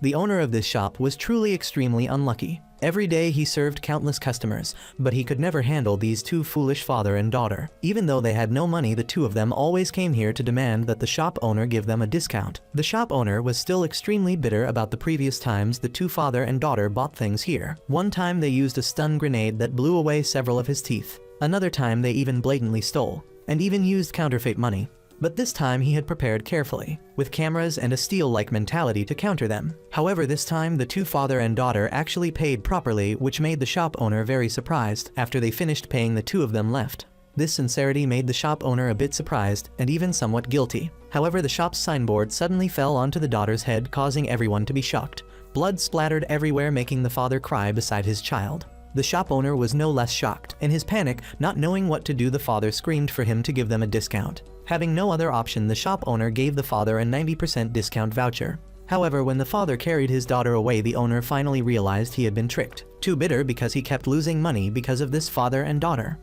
The owner of this shop was truly extremely unlucky. Every day he served countless customers, but he could never handle these two foolish father and daughter. Even though they had no money, the two of them always came here to demand that the shop owner give them a discount. The shop owner was still extremely bitter about the previous times the two father and daughter bought things here. One time they used a stun grenade that blew away several of his teeth. Another time they even blatantly stole, and even used counterfeit money. But this time he had prepared carefully, with cameras and a steel-like mentality to counter them. However, this time the two father and daughter actually paid properly, which made the shop owner very surprised. After they finished paying, the two of them left. This sincerity made the shop owner a bit surprised and even somewhat guilty. However, the shop's signboard suddenly fell onto the daughter's head, causing everyone to be shocked. Blood splattered everywhere, making the father cry beside his child. The shop owner was no less shocked. In his panic, not knowing what to do, the father screamed for him to give them a discount. Having no other option, the shop owner gave the father a 90% discount voucher. However, when the father carried his daughter away, the owner finally realized he had been tricked. Too bitter because he kept losing money because of this father and daughter,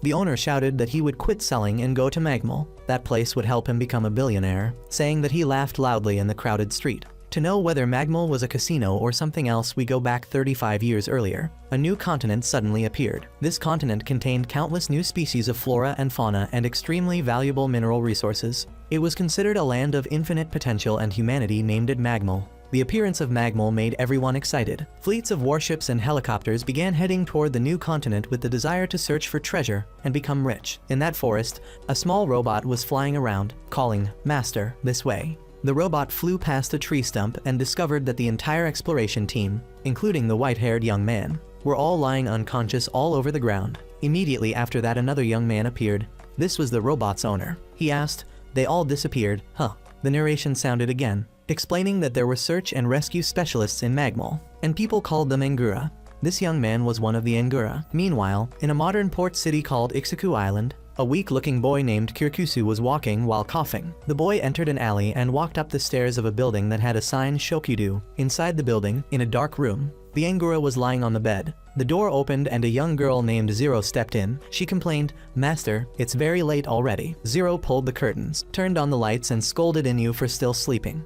the owner shouted that he would quit selling and go to Magmul. That place would help him become a billionaire, saying that he laughed loudly in the crowded street. To know whether Magmul was a casino or something else, we go back 35 years earlier. A new continent suddenly appeared. This continent contained countless new species of flora and fauna and extremely valuable mineral resources. It was considered a land of infinite potential, and humanity named it Magmul. The appearance of Magmul made everyone excited. Fleets of warships and helicopters began heading toward the new continent with the desire to search for treasure and become rich. In that forest, a small robot was flying around, calling, "Master, this way." The robot flew past a tree stump and discovered that the entire exploration team, including the white-haired young man, were all lying unconscious all over the ground. Immediately after that, another young man appeared. This was the robot's owner. He asked, "They all disappeared, huh?" The narration sounded again, explaining that there were search and rescue specialists in Magmul, and people called them Angura. This young man was one of the Angura. Meanwhile, in a modern port city called Ixaku Island, a weak-looking boy named Kirikusu was walking while coughing. The boy entered an alley and walked up the stairs of a building that had a sign Shokudu. Inside the building, in a dark room, the Angura was lying on the bed. The door opened and a young girl named Zero stepped in. She complained, "Master, it's very late already." Zero pulled the curtains, turned on the lights, and scolded Inu for still sleeping.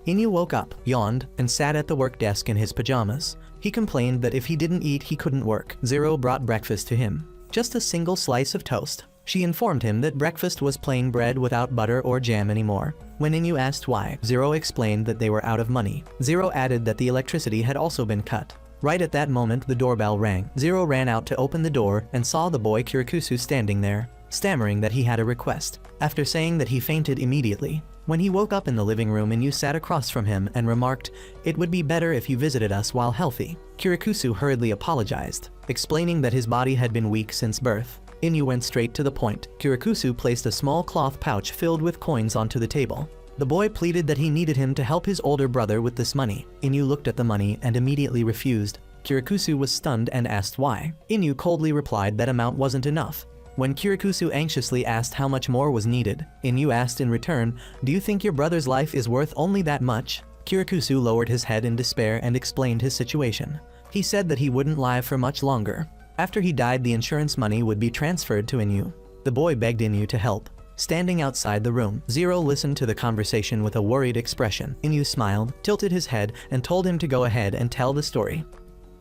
Inu woke up, yawned, and sat at the work desk in his pajamas. He complained that if he didn't eat, he couldn't work. Zero brought breakfast to him. Just a single slice of toast. She informed him that breakfast was plain bread without butter or jam anymore. When Inu asked why, Zero explained that they were out of money. Zero added that the electricity had also been cut. Right at that moment, the doorbell rang. Zero ran out to open the door and saw the boy Kirikusu standing there, stammering that he had a request. After saying that, he fainted immediately. When he woke up in the living room, Inu sat across from him and remarked, "It would be better if you visited us while healthy." Kirikusu hurriedly apologized, explaining that his body had been weak since birth. Inu went straight to the point. Kirikusu placed a small cloth pouch filled with coins onto the table. The boy pleaded that he needed him to help his older brother with this money. Inu looked at the money and immediately refused. Kirikusu was stunned and asked why. Inu coldly replied that amount wasn't enough. When Kirikusu anxiously asked how much more was needed, Inu asked in return, "Do you think your brother's life is worth only that much?" Kirikusu lowered his head in despair and explained his situation. He said that he wouldn't lie for much longer. After he died, the insurance money would be transferred to Inu. The boy begged Inu to help. Standing outside the room, Zero listened to the conversation with a worried expression. Inu smiled, tilted his head, and told him to go ahead and tell the story.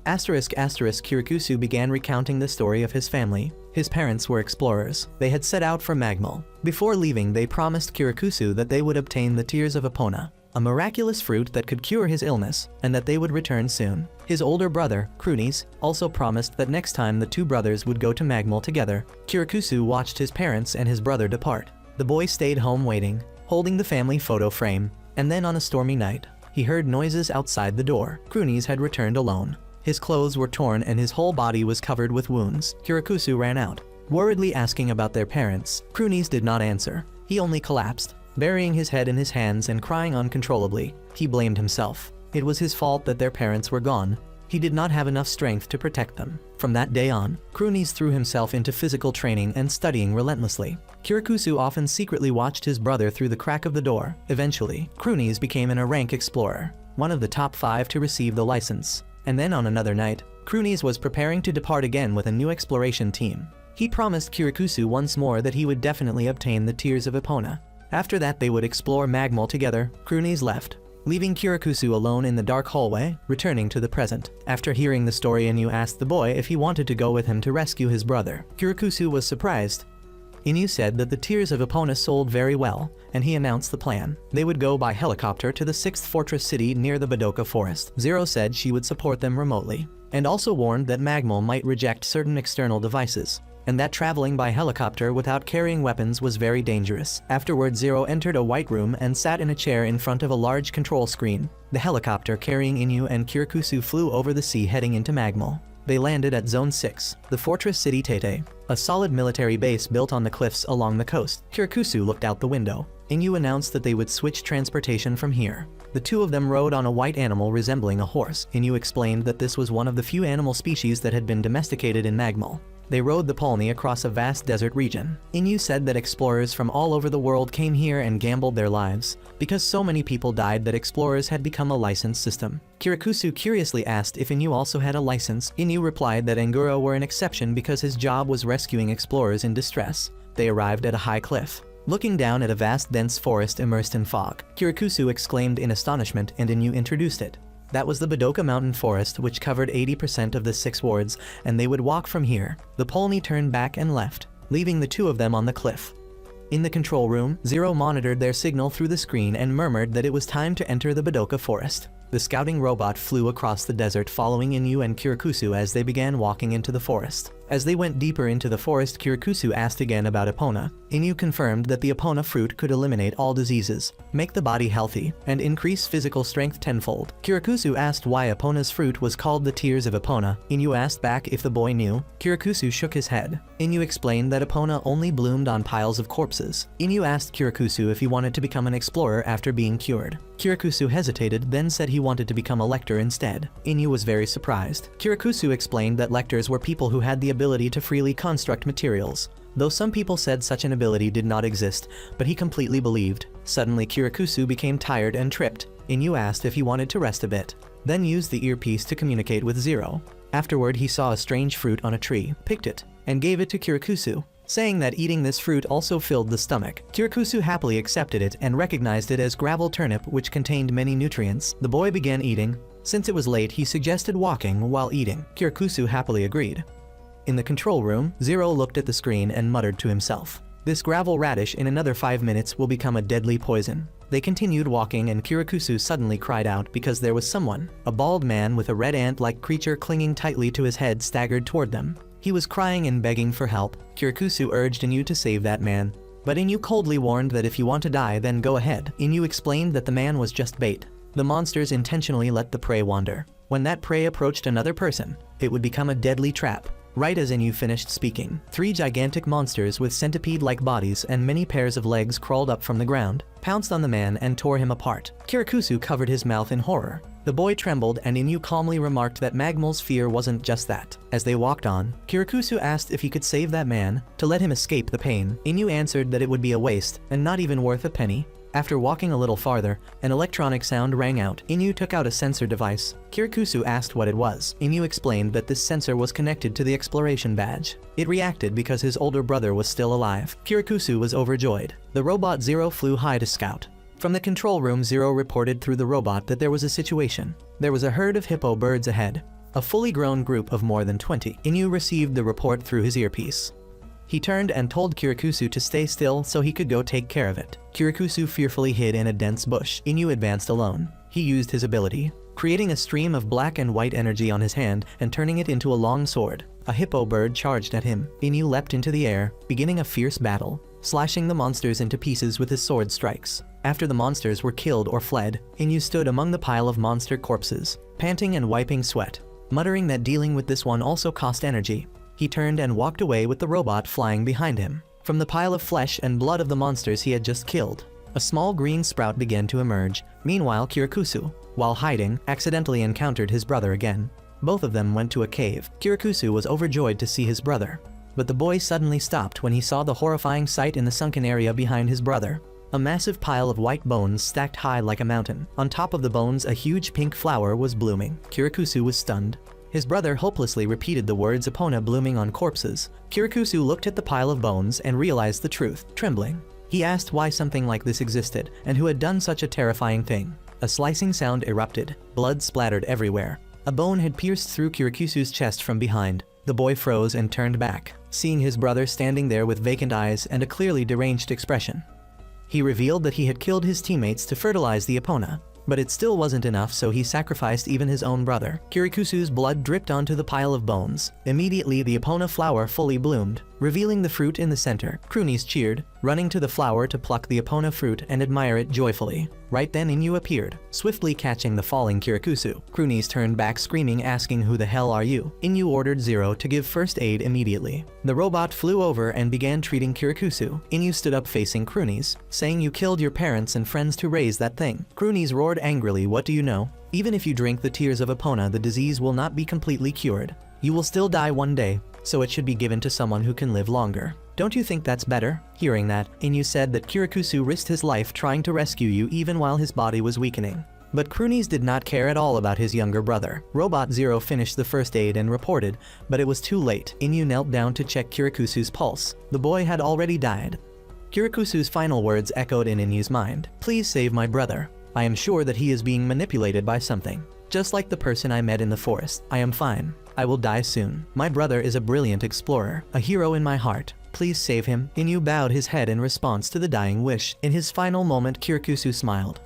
Kirikusu began recounting the story of his family. His parents were explorers. They had set out for Magmul. Before leaving, they promised Kirikusu that they would obtain the Tears of Epona, a miraculous fruit that could cure his illness, and that they would return soon. His older brother, Krunis, also promised that next time the two brothers would go to Magmul together. Kirikusu watched his parents and his brother depart. The boy stayed home waiting, holding the family photo frame, and then on a stormy night, he heard noises outside the door. Krunis had returned alone. His clothes were torn and his whole body was covered with wounds. Kirikusu ran out, worriedly asking about their parents. Krunis did not answer. He only collapsed, burying his head in his hands and crying uncontrollably. He blamed himself. It was his fault that their parents were gone. He did not have enough strength to protect them. From that day on, Krunis threw himself into physical training and studying relentlessly. Kirikusu often secretly watched his brother through the crack of the door. Eventually, Krunis became a rank explorer, one of the top 5 to receive the license. And then on another night, Krunis was preparing to depart again with a new exploration team. He promised Kirikusu once more that he would definitely obtain the Tears of Epona. After that, they would explore Magmul together. Krunis left. leaving Kirakusu alone in the dark hallway, returning to the present. After hearing the story, Inu asked the boy if he wanted to go with him to rescue his brother. Kirakusu was surprised. Inu said that the Tears of Epona sold very well, and he announced the plan. They would go by helicopter to the 6th fortress city near the Badoka Forest. Zero said she would support them remotely, and also warned that Magmal might reject certain external devices, and that traveling by helicopter without carrying weapons was very dangerous. Afterward, Zero entered a white room and sat in a chair in front of a large control screen. The helicopter carrying Inu and Kirakusu flew over the sea heading into Magmal. They landed at Zone 6, the fortress city Tete, a solid military base built on the cliffs along the coast. Kirakusu looked out the window. Inu announced that they would switch transportation from here. The two of them rode on a white animal resembling a horse. Inu explained that this was one of the few animal species that had been domesticated in Magmal. They rode the Polni across a vast desert region. Inu said that explorers from all over the world came here and gambled their lives, because so many people died that explorers had become a licensed system. Kirakusu curiously asked if Inu also had a license. Inu replied that Anguro were an exception because his job was rescuing explorers in distress. They arrived at a high cliff, looking down at a vast dense forest immersed in fog. Kirakusu exclaimed in astonishment, and Inu introduced it. That was the Badoka Mountain Forest, which covered 80% of the 6 wards, and they would walk from here. The Polni turned back and left, leaving the two of them on the cliff. In the control room, Zero monitored their signal through the screen and murmured that it was time to enter the Badoka Forest. The scouting robot flew across the desert following Inu and Kirakusu as they began walking into the forest. As they went deeper into the forest, Kirakusu asked again about Epona. Inu confirmed that the Epona fruit could eliminate all diseases, make the body healthy, and increase physical strength tenfold. Kirakusu asked why Epona's fruit was called the Tears of Epona. Inu asked back if the boy knew. Kirakusu shook his head. Inu explained that Epona only bloomed on piles of corpses. Inu asked Kirakusu if he wanted to become an explorer after being cured. Kirakusu hesitated, then said he wanted to become a lector instead. Inu was very surprised. Kirakusu explained that lectors were people who had the ability to freely construct materials, though some people said such an ability did not exist, but he completely believed. Suddenly Kirakusu became tired and tripped. Inu asked if he wanted to rest a bit, then used the earpiece to communicate with Zero. Afterward, he saw a strange fruit on a tree, picked it, and gave it to Kirakusu, saying that eating this fruit also filled the stomach. Kirakusu happily accepted it and recognized it as gravel turnip, which contained many nutrients. The boy began eating. Since it was late, he suggested walking while eating. Kirakusu happily agreed. In the control room, Zero looked at the screen and muttered to himself, "This gravel radish in another 5 minutes will become a deadly poison." They continued walking and Kirakusu suddenly cried out because there was someone. A bald man with a red ant-like creature clinging tightly to his head staggered toward them. He was crying and begging for help. Kirakusu urged Inu to save that man, but Inu coldly warned that if you want to die, then go ahead. Inu explained that the man was just bait. The monsters intentionally let the prey wander. When that prey approached another person, it would become a deadly trap. Right as Inu finished speaking, 3 gigantic monsters with centipede-like bodies and many pairs of legs crawled up from the ground, pounced on the man and tore him apart. Kirakusu covered his mouth in horror. The boy trembled and Inu calmly remarked that Magmal's fear wasn't just that. As they walked on, Kirakusu asked if he could save that man, to let him escape the pain. Inu answered that it would be a waste, and not even worth a penny. After walking a little farther, an electronic sound rang out. Inu took out a sensor device. Kirakusu asked what it was. Inu explained that this sensor was connected to the exploration badge. It reacted because his older brother was still alive. Kirakusu was overjoyed. The robot Zero flew high to scout. From the control room, Zero reported through the robot that there was a situation. There was a herd of hippo birds ahead, a fully grown group of more than 20. Inu received the report through his earpiece. He turned and told Kirakusu to stay still so he could go take care of it. Kirakusu fearfully hid in a dense bush. Inu advanced alone. He used his ability, creating a stream of black and white energy on his hand and turning it into a long sword. A hippo bird charged at him. Inu leapt into the air, beginning a fierce battle, slashing the monsters into pieces with his sword strikes. After the monsters were killed or fled, Inu stood among the pile of monster corpses, panting and wiping sweat, muttering that dealing with this one also cost energy. He turned and walked away with the robot flying behind him. From the pile of flesh and blood of the monsters he had just killed, a small green sprout began to emerge. Meanwhile, Kirakusu, while hiding, accidentally encountered his brother again. Both of them went to a cave. Kirakusu was overjoyed to see his brother, but the boy suddenly stopped when he saw the horrifying sight in the sunken area behind his brother. A massive pile of white bones stacked high like a mountain. On top of the bones, a huge pink flower was blooming. Kirakusu was stunned. His brother hopelessly repeated the words Epona blooming on corpses. Kirakusu looked at the pile of bones and realized the truth, trembling. He asked why something like this existed and who had done such a terrifying thing. A slicing sound erupted. Blood splattered everywhere. A bone had pierced through Kirakusu's chest from behind. The boy froze and turned back, seeing his brother standing there with vacant eyes and a clearly deranged expression. He revealed that he had killed his teammates to fertilize the Epona, but it still wasn't enough, so he sacrificed even his own brother. Kirakusu's blood dripped onto the pile of bones. Immediately, the Epona flower fully bloomed, revealing the fruit in the center. Cronies cheered, running to the flower to pluck the Epona fruit and admire it joyfully. Right then Inu appeared, swiftly catching the falling Kirakusu. Cronies turned back screaming, asking, "Who the hell are you?" Inu ordered Zero to give first aid immediately. The robot flew over and began treating Kirakusu. Inu stood up facing Cronies, saying, "You killed your parents and friends to raise that thing." Cronies roared angrily, "What do you know? Even if you drink the tears of Epona, the disease will not be completely cured. You will still die one day, so it should be given to someone who can live longer. Don't you think that's better?" Hearing that, Inu said that Kirakusu risked his life trying to rescue you even while his body was weakening. But Cronies did not care at all about his younger brother. Robot Zero finished the first aid and reported, but it was too late. Inu knelt down to check Kirakusu's pulse. The boy had already died. Kirakusu's final words echoed in Inu's mind. "Please save my brother. I am sure that he is being manipulated by something. Just like the person I met in the forest. I am fine. I will die soon. My brother is a brilliant explorer, a hero in my heart. Please save him." Inu bowed his head in response to the dying wish. In his final moment, Kirakusu smiled.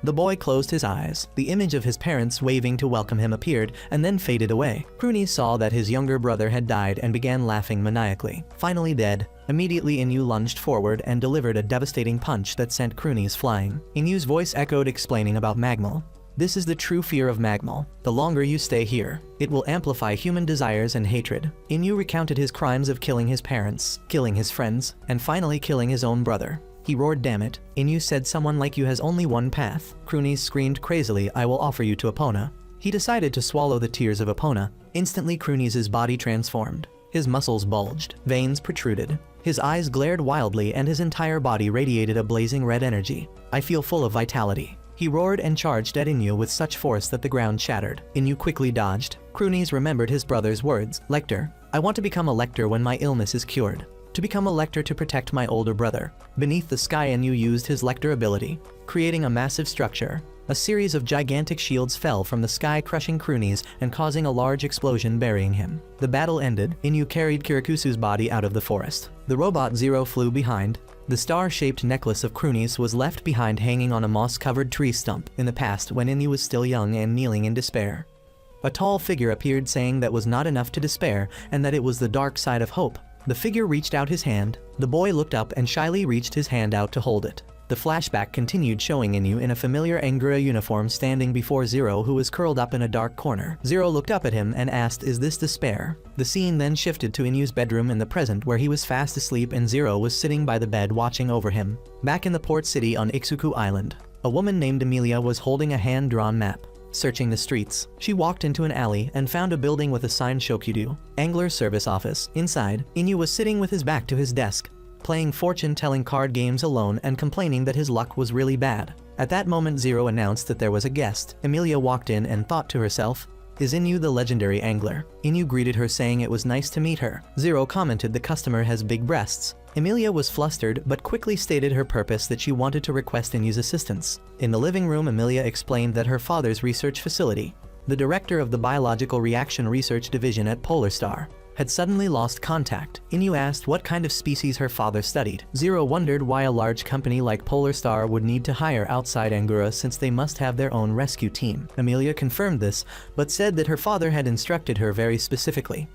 The boy closed his eyes. The image of his parents waving to welcome him appeared, and then faded away. Cronies saw that his younger brother had died and began laughing maniacally. Finally dead, immediately Inu lunged forward and delivered a devastating punch that sent Cronies flying. Inu's voice echoed, explaining about Magmal. "This is the true fear of Magmal. The longer you stay here, it will amplify human desires and hatred." Inu recounted his crimes of killing his parents, killing his friends, and finally killing his own brother. He roared, "Damn it." Inu said, "Someone like you has only one path." Cronies screamed crazily, "I will offer you to Epona." He decided to swallow the tears of Epona. Instantly Cronies' body transformed. His muscles bulged, veins protruded. His eyes glared wildly and his entire body radiated a blazing red energy. "I feel full of vitality." He roared and charged at Inu with such force that the ground shattered. Inu quickly dodged. Cronies remembered his brother's words. "Lector. I want to become a Lector when my illness is cured. To become a Lector to protect my older brother." Beneath the sky, Inu used his Lector ability, creating a massive structure. A series of gigantic shields fell from the sky, crushing Cronies and causing a large explosion, burying him. The battle ended. Inu carried Kirakusu's body out of the forest. The robot Zero flew behind. The star-shaped necklace of Cronies was left behind, hanging on a moss-covered tree stump in the past when Inu was still young and kneeling in despair. A tall figure appeared, saying that was not enough to despair and that it was the dark side of hope. The figure reached out his hand. The boy looked up and shyly reached his hand out to hold it. The flashback continued, showing Inu in a familiar Angura uniform standing before Zero, who was curled up in a dark corner. Zero looked up at him and asked, "Is this despair?" The scene then shifted to Inu's bedroom in the present, where he was fast asleep and Zero was sitting by the bed watching over him. Back in the port city on Ixuku Island, a woman named Emilia was holding a hand-drawn map. Searching the streets, she walked into an alley and found a building with a sign, Shokudu, Angler Service Office. Inside, Inu was sitting with his back to his desk, playing fortune-telling card games alone and complaining that his luck was really bad. At that moment, Zero announced that there was a guest. Emilia walked in and thought to herself, "Is Inu the legendary angler?" Inu greeted her, saying it was nice to meet her. Zero commented the customer has big breasts. Emilia was flustered but quickly stated her purpose, that she wanted to request Inu's assistance. In the living room, Emilia explained that her father's research facility, the director of the Biological Reaction Research Division at Polar Star, had suddenly lost contact. Inu asked what kind of species her father studied. Zero wondered why a large company like Polar Star would need to hire outside Angura, since they must have their own rescue team. Emilia confirmed this, but said that her father had instructed her very specifically,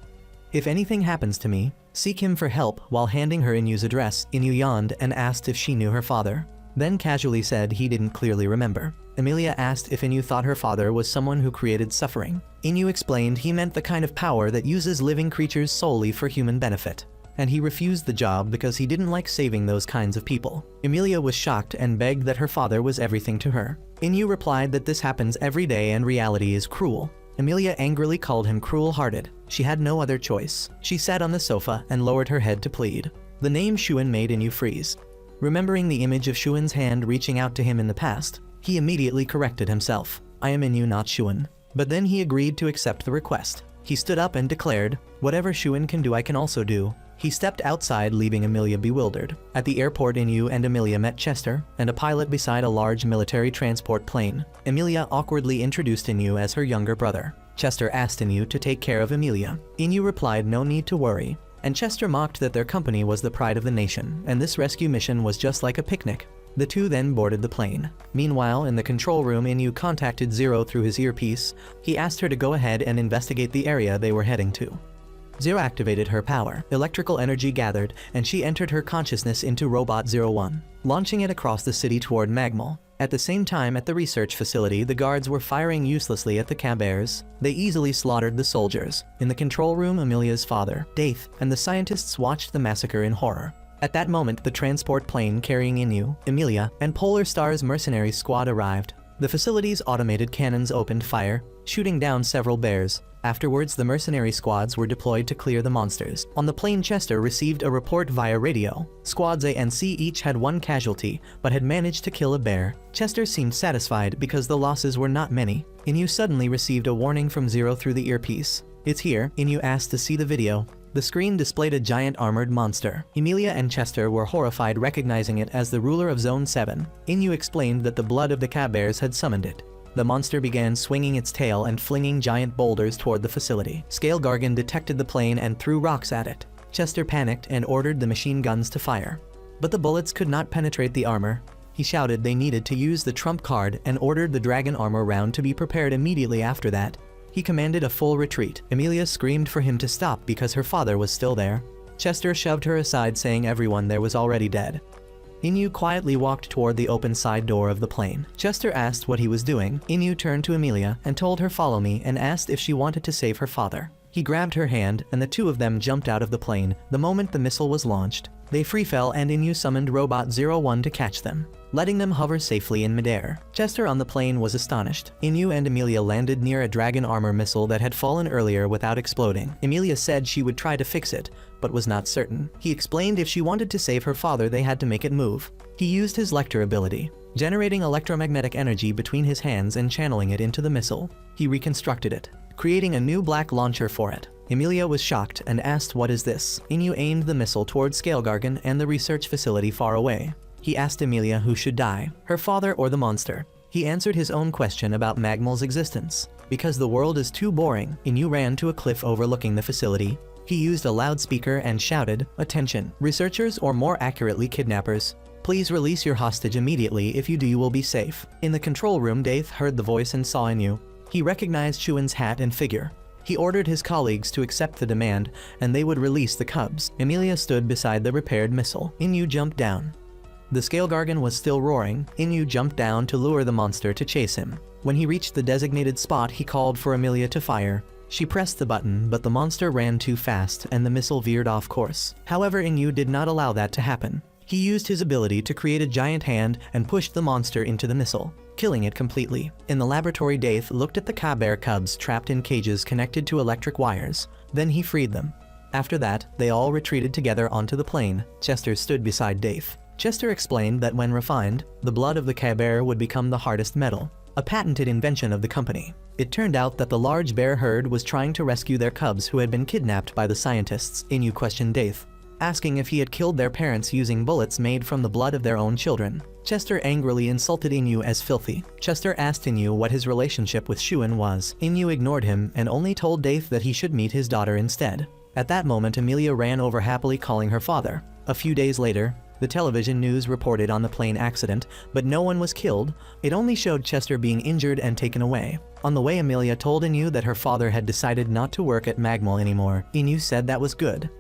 "If anything happens to me, seek him for help." While handing her Inu's address, Inu yawned and asked if she knew her father, then casually said he didn't clearly remember. Emilia asked if Inu thought her father was someone who created suffering. Inu explained he meant the kind of power that uses living creatures solely for human benefit, and he refused the job because he didn't like saving those kinds of people. Emilia was shocked and begged that her father was everything to her. Inu replied that this happens every day and reality is cruel. Emilia angrily called him cruel-hearted. She had no other choice. She sat on the sofa and lowered her head to plead. The name Shuin made Inu freeze. Remembering the image of Shuin's hand reaching out to him in the past, he immediately corrected himself. "I am Inu, not Shuin." But then he agreed to accept the request. He stood up and declared, "Whatever Shuin can do, I can also do." He stepped outside, leaving Emilia bewildered. At the airport, Inu and Emilia met Chester and a pilot beside a large military transport plane. Emilia awkwardly introduced Inu as her younger brother. Chester asked Inu to take care of Emilia. Inu replied no need to worry, and Chester mocked that their company was the pride of the nation, and this rescue mission was just like a picnic. The two then boarded the plane. Meanwhile, in the control room, Inu contacted Zero through his earpiece. He asked her to go ahead and investigate the area they were heading to. Zero activated her power. Electrical energy gathered, and she entered her consciousness into Robot 01, launching it across the city toward Magmal. At the same time, at the research facility, the guards were firing uselessly at the Cabers. They easily slaughtered the soldiers. In the control room, Emilia's father, Daith, and the scientists watched the massacre in horror. At that moment, the transport plane carrying Inu, Emilia, and Polar Star's mercenary squad arrived. The facility's automated cannons opened fire, shooting down several bears. Afterwards, the mercenary squads were deployed to clear the monsters. On the plane, Chester received a report via radio. Squads A and C each had one casualty, but had managed to kill a bear. Chester seemed satisfied because the losses were not many. Inu suddenly received a warning from Zero through the earpiece. "It's here." Inu asked to see the video. The screen displayed a giant armored monster. Emilia and Chester were horrified, recognizing it as the ruler of Zone 7. Inu explained that the blood of the Cabers had summoned it. The monster began swinging its tail and flinging giant boulders toward the facility. Scale Gargan detected the plane and threw rocks at it. Chester panicked and ordered the machine guns to fire. But the bullets could not penetrate the armor. He shouted they needed to use the trump card and ordered the dragon armor round to be prepared immediately after that. He commanded a full retreat. Emilia screamed for him to stop because her father was still there. Chester shoved her aside, saying everyone there was already dead. Inu quietly walked toward the open side door of the plane. Chester asked what he was doing. Inu turned to Emilia and told her follow me and asked if she wanted to save her father. He grabbed her hand and the two of them jumped out of the plane the moment the missile was launched. They free fell and Inu summoned Robot 01 to catch them, letting them hover safely in midair. Chester on the plane was astonished. Inu and Emilia landed near a dragon armor missile that had fallen earlier without exploding. Emilia said she would try to fix it, but was not certain. He explained if she wanted to save her father, they had to make it move. He used his Lecter ability, generating electromagnetic energy between his hands and channeling it into the missile. He reconstructed it, creating a new black launcher for it. Emilia was shocked and asked, "What is this?" Inu aimed the missile towards Scale Gargan and the research facility far away. He asked Emilia who should die, her father or the monster. He answered his own question about Magmal's existence. Because the world is too boring, Inu ran to a cliff overlooking the facility. He used a loudspeaker and shouted, "Attention, researchers, or more accurately kidnappers. Please release your hostage immediately. If you do, you will be safe." In the control room, Daith heard the voice and saw Inu. He recognized Shuan's hat and figure. He ordered his colleagues to accept the demand, and they would release the cubs. Emilia stood beside the repaired missile. Inu jumped down. The Scale Gargan was still roaring. Inu jumped down to lure the monster to chase him. When he reached the designated spot, he called for Emilia to fire. She pressed the button, but the monster ran too fast and the missile veered off course. However, Inu did not allow that to happen. He used his ability to create a giant hand and pushed the monster into the missile, killing it completely. In the laboratory, Daith looked at the Caber cubs trapped in cages connected to electric wires. Then he freed them. After that, they all retreated together onto the plane. Chester stood beside Daith. Chester explained that when refined, the blood of the Caber would become the hardest metal, a patented invention of the company. It turned out that the large bear herd was trying to rescue their cubs who had been kidnapped by the scientists. Inu questioned Daith, asking if he had killed their parents using bullets made from the blood of their own children. Chester angrily insulted Inu as filthy. Chester asked Inu what his relationship with Shuan was. Inu ignored him and only told Daith that he should meet his daughter instead. At that moment, Emilia ran over happily, calling her father. A few days later, the television news reported on the plane accident, but no one was killed. It only showed Chester being injured and taken away. On the way, Emilia told Inu that her father had decided not to work at Magmal anymore. Inu said that was good.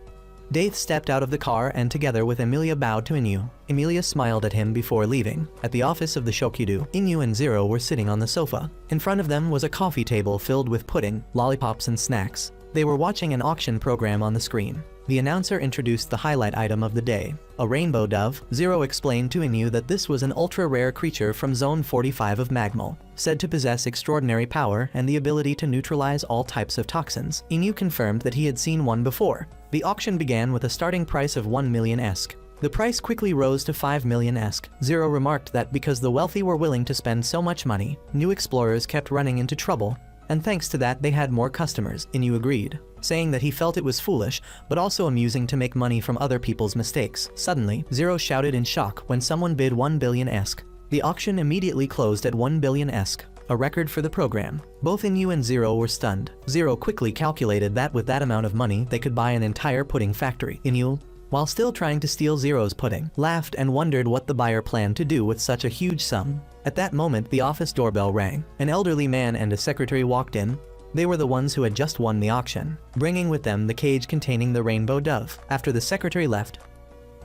Daith stepped out of the car and together with Emilia bowed to Inu. Emilia smiled at him before leaving. At the office of the Shokudo, Inu and Zero were sitting on the sofa. In front of them was a coffee table filled with pudding, lollipops and snacks. They were watching an auction program on the screen. The announcer introduced the highlight item of the day, a rainbow dove. Zero explained to Inu that this was an ultra-rare creature from Zone 45 of Magmal, said to possess extraordinary power and the ability to neutralize all types of toxins. Inu confirmed that he had seen one before. The auction began with a starting price of 1 million ESK. The price quickly rose to 5 million ESK. Zero remarked that because the wealthy were willing to spend so much money, new explorers kept running into trouble. and thanks to that they had more customers. Inu agreed, saying that he felt it was foolish, but also amusing to make money from other people's mistakes. Suddenly, Zero shouted in shock when someone bid 1 billion ESK. The auction immediately closed at 1 billion ESK, a record for the program. Both Inu and Zero were stunned. Zero quickly calculated that with that amount of money they could buy an entire pudding factory. Inu, while still trying to steal Zero's pudding, laughed and wondered what the buyer planned to do with such a huge sum. At that moment the office doorbell rang. An elderly man and a secretary walked in. They were the ones who had just won the auction, bringing with them the cage containing the rainbow dove. After the secretary left,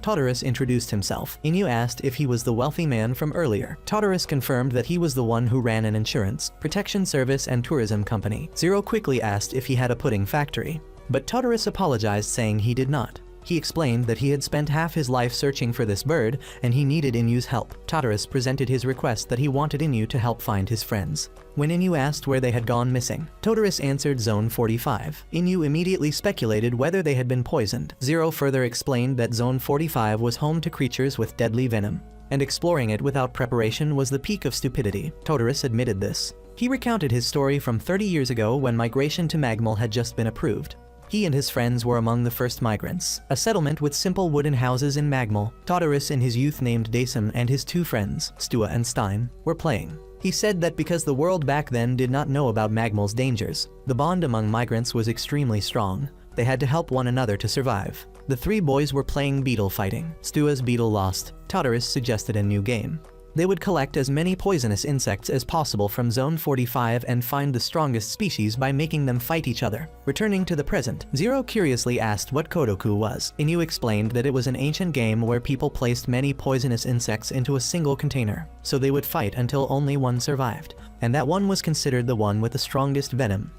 Todorus introduced himself. Inu asked if he was the wealthy man from earlier. Todorus confirmed that he was the one who ran an insurance, protection service and tourism company. Zero quickly asked if he had a pudding factory, but Todorus apologized, saying he did not. He explained that he had spent half his life searching for this bird and he needed Inu's help. Todorus presented his request that he wanted Inu to help find his friends. When Inu asked where they had gone missing, Todorus answered Zone 45. Inu immediately speculated whether they had been poisoned. Zero further explained that Zone 45 was home to creatures with deadly venom, and exploring it without preparation was the peak of stupidity. Todorus admitted this. He recounted his story from 30 years ago when migration to Magmal had just been approved. He and his friends were among the first migrants. A settlement with simple wooden houses in Magmal. Todorus in his youth named Dasim and his two friends, Stua and Stein, were playing. He said that because the world back then did not know about Magmal's dangers, the bond among migrants was extremely strong. They had to help one another to survive. The three boys were playing beetle fighting. Stua's beetle lost. Todorus suggested a new game. They would collect as many poisonous insects as possible from Zone 45 and find the strongest species by making them fight each other. Returning to the present, Zero curiously asked what Kodoku was. Inu explained that it was an ancient game where people placed many poisonous insects into a single container, so they would fight until only one survived, and that one was considered the one with the strongest venom.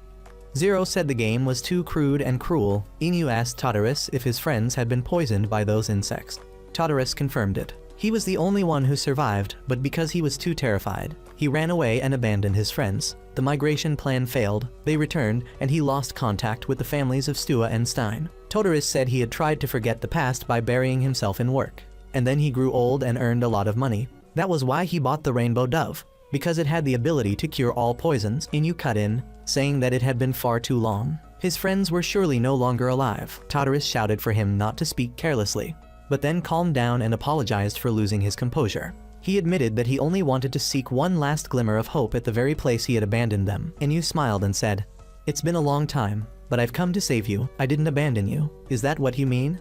Zero said the game was too crude and cruel. Inu asked Todorus if his friends had been poisoned by those insects. Todorus confirmed it. He was the only one who survived, but because he was too terrified, he ran away and abandoned his friends. The migration plan failed, they returned, and he lost contact with the families of Stua and Stein. Todorus said he had tried to forget the past by burying himself in work. And then he grew old and earned a lot of money. That was why he bought the rainbow dove, because it had the ability to cure all poisons. Inu cut in, saying that it had been far too long. His friends were surely no longer alive. Todorus shouted for him not to speak carelessly, but then calmed down and apologized for losing his composure. He admitted that he only wanted to seek one last glimmer of hope at the very place he had abandoned them. Inu smiled and said, "It's been a long time, but I've come to save you. I didn't abandon you. Is that what you mean?"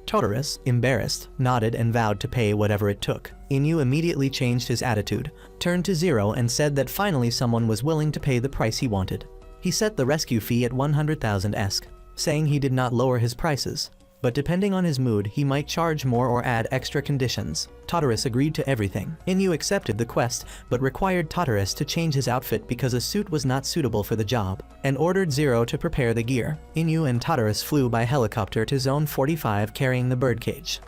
Todorus, embarrassed, nodded and vowed to pay whatever it took. Inu immediately changed his attitude, turned to Zero and said that finally someone was willing to pay the price he wanted. He set the rescue fee at 100,000 ESK, saying he did not lower his prices, but depending on his mood he might charge more or add extra conditions. Todorus agreed to everything. Inu accepted the quest, but required Todorus to change his outfit because a suit was not suitable for the job, and ordered Zero to prepare the gear. Inu and Todorus flew by helicopter to Zone 45 carrying the birdcage.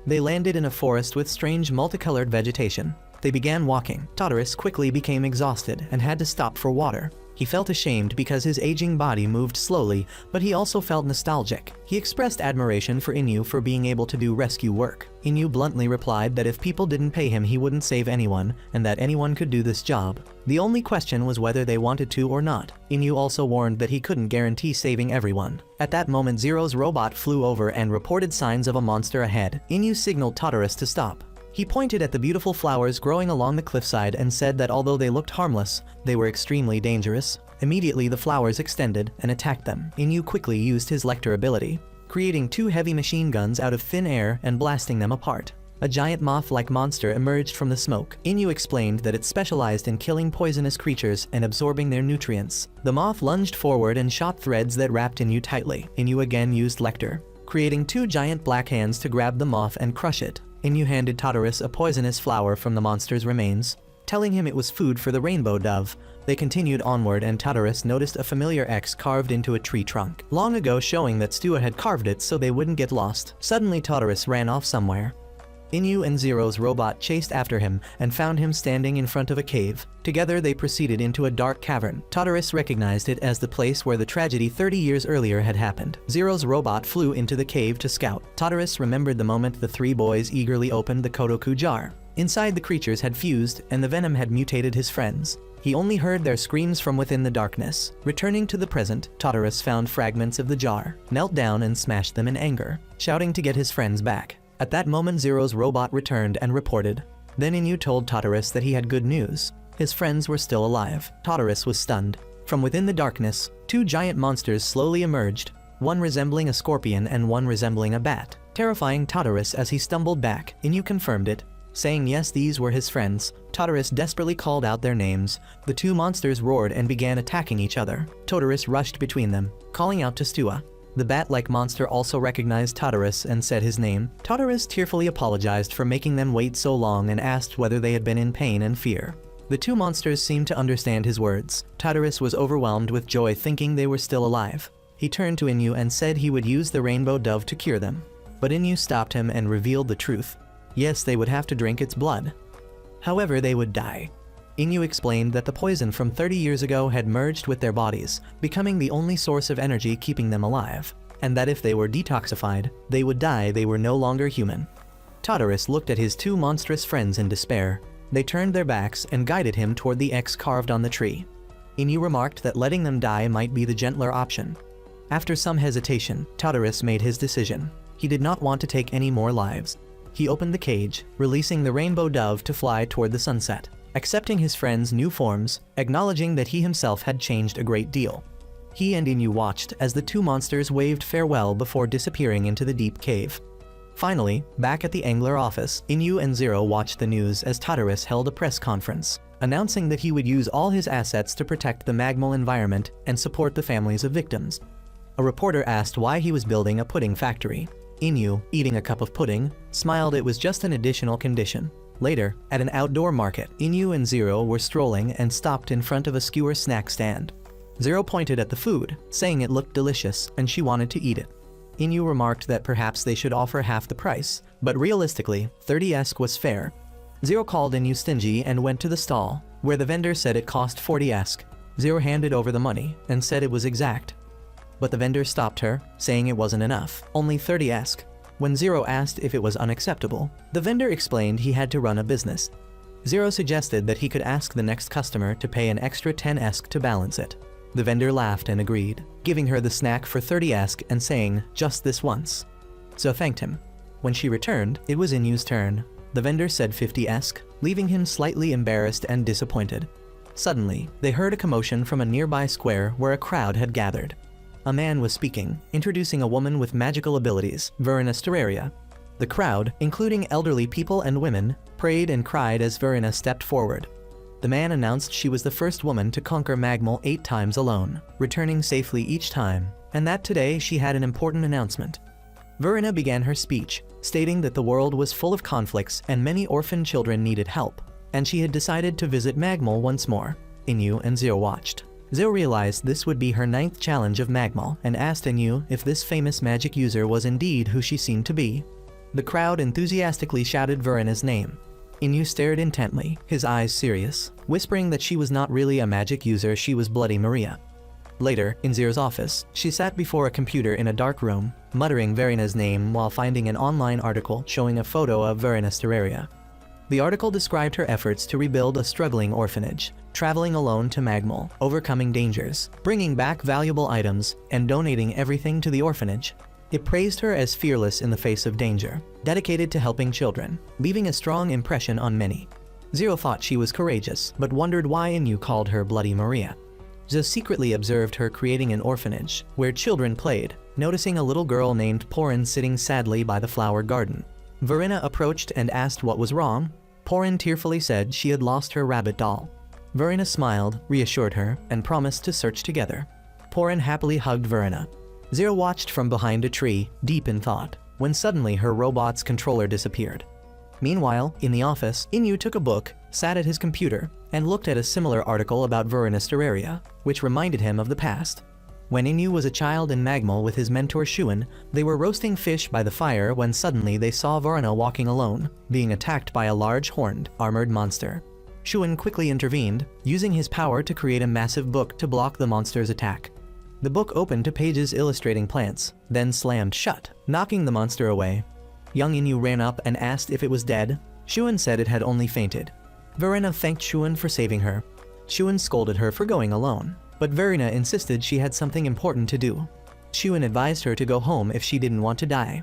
They landed in a forest with strange multicolored vegetation. They began walking. Todorus quickly became exhausted and had to stop for water. He felt ashamed because his aging body moved slowly, but he also felt nostalgic. He expressed admiration for Inu for being able to do rescue work. Inu bluntly replied that if people didn't pay him he wouldn't save anyone, and that anyone could do this job. The only question was whether they wanted to or not. Inu also warned that he couldn't guarantee saving everyone. At that moment Zero's robot flew over and reported signs of a monster ahead. Inu signaled Todorus to stop. He pointed at the beautiful flowers growing along the cliffside and said that although they looked harmless, they were extremely dangerous. Immediately the flowers extended and attacked them. Inu quickly used his Lecter ability, creating two heavy machine guns out of thin air and blasting them apart. A giant moth-like monster emerged from the smoke. Inu explained that it specialized in killing poisonous creatures and absorbing their nutrients. The moth lunged forward and shot threads that wrapped Inu tightly. Inu again used Lecter, creating two giant black hands to grab the moth and crush it. Inu handed Todorus a poisonous flower from the monster's remains, telling him it was food for the rainbow dove. They continued onward and Todorus noticed a familiar X carved into a tree trunk, long ago, showing that Stua had carved it so they wouldn't get lost. Suddenly Todorus ran off somewhere. Inu and Zero's robot chased after him and found him standing in front of a cave. Together they proceeded into a dark cavern. Todorus recognized it as the place where the tragedy 30 years earlier had happened. Zero's robot flew into the cave to scout. Todorus remembered the moment the three boys eagerly opened the Kodoku jar. Inside the creatures had fused and the venom had mutated his friends. He only heard their screams from within the darkness. Returning to the present, Tartarus found fragments of the jar, knelt down and smashed them in anger, shouting to get his friends back. At that moment, Zero's robot returned and reported. Then Inu told Tartarus that he had good news. His friends were still alive. Tartarus was stunned. From within the darkness, two giant monsters slowly emerged, one resembling a scorpion and one resembling a bat, terrifying Tartarus as he stumbled back. Inu confirmed it, saying yes, these were his friends. Tartarus desperately called out their names. The two monsters roared and began attacking each other. Tartarus rushed between them, calling out to Stua. The bat-like monster also recognized Tartarus and said his name. Tartarus tearfully apologized for making them wait so long and asked whether they had been in pain and fear. The two monsters seemed to understand his words. Tartarus was overwhelmed with joy, thinking they were still alive. He turned to Inu and said he would use the rainbow dove to cure them. But Inu stopped him and revealed the truth. Yes, they would have to drink its blood. However, they would die. Inu explained that the poison from 30 years ago had merged with their bodies, becoming the only source of energy keeping them alive, and that if they were detoxified, they would die. They were no longer human. Tartarus looked at his two monstrous friends in despair. They turned their backs and guided him toward the X carved on the tree. Inu remarked that letting them die might be the gentler option. After some hesitation, Tartarus made his decision. He did not want to take any more lives. He opened the cage, releasing the rainbow dove to fly toward the sunset, accepting his friends' new forms, acknowledging that he himself had changed a great deal. He and Inu watched as the two monsters waved farewell before disappearing into the deep cave. Finally, back at the Angler office, Inu and Zero watched the news as Tartarus held a press conference, announcing that he would use all his assets to protect the Magmal environment and support the families of victims. A reporter asked why he was building a pudding factory. Inu, eating a cup of pudding, smiled. It was just an additional condition. Later, at an outdoor market, Inu and Zero were strolling and stopped in front of a skewer snack stand. Zero pointed at the food, saying it looked delicious and she wanted to eat it. Inu remarked that perhaps they should offer half the price, but realistically, 30 ESK was fair. Zero called Inu stingy and went to the stall, where the vendor said it cost 40 ESK. Zero handed over the money and said it was exact. But the vendor stopped her, saying it wasn't enough, only 30 ESK. When Zero asked if it was unacceptable, the vendor explained he had to run a business. Zero suggested that he could ask the next customer to pay an extra 10 ESK to balance it. The vendor laughed and agreed, giving her the snack for 30 ESK and saying, just this once. Zero thanked him. When she returned, it was Inu's turn. The vendor said 50 ESK, leaving him slightly embarrassed and disappointed. Suddenly, they heard a commotion from a nearby square where a crowd had gathered. A man was speaking, introducing a woman with magical abilities, Verena Steraria. The crowd, including elderly people and women, prayed and cried as Verena stepped forward. The man announced she was the first woman to conquer Magmal 8 times alone, returning safely each time, and that today she had an important announcement. Verena began her speech, stating that the world was full of conflicts and many orphan children needed help, and she had decided to visit Magmal once more. Inu and Zero watched. Zero realized this would be her 9th challenge of Magmal and asked Inu if this famous magic user was indeed who she seemed to be. The crowd enthusiastically shouted Verena's name. Inu stared intently, his eyes serious, whispering that she was not really a magic user, she was Bloody Maria. Later, in Zero's office, she sat before a computer in a dark room, muttering Verena's name while finding an online article showing a photo of Verena Steraria. The article described her efforts to rebuild a struggling orphanage, traveling alone to Magmal, overcoming dangers, bringing back valuable items, and donating everything to the orphanage. It praised her as fearless in the face of danger, dedicated to helping children, leaving a strong impression on many. Zero thought she was courageous, but wondered why Inu called her Bloody Maria. Zero secretly observed her creating an orphanage, where children played, noticing a little girl named Porin sitting sadly by the flower garden. Verena approached and asked what was wrong. Porin tearfully said she had lost her rabbit doll. Verena smiled, reassured her, and promised to search together. Porin happily hugged Verena. Zero watched from behind a tree, deep in thought, when suddenly her robot's controller disappeared. Meanwhile, in the office, Inu took a book, sat at his computer, and looked at a similar article about Verena Steraria, which reminded him of the past. When Inu was a child in Magmal with his mentor Shuan, they were roasting fish by the fire when suddenly they saw Verena walking alone, being attacked by a large horned, armored monster. Shuan quickly intervened, using his power to create a massive book to block the monster's attack. The book opened to pages illustrating plants, then slammed shut, knocking the monster away. Young Inu ran up and asked if it was dead. Shuan said it had only fainted. Verena thanked Shuan for saving her. Shuan scolded her for going alone, but Verena insisted she had something important to do. Shuan advised her to go home if she didn't want to die.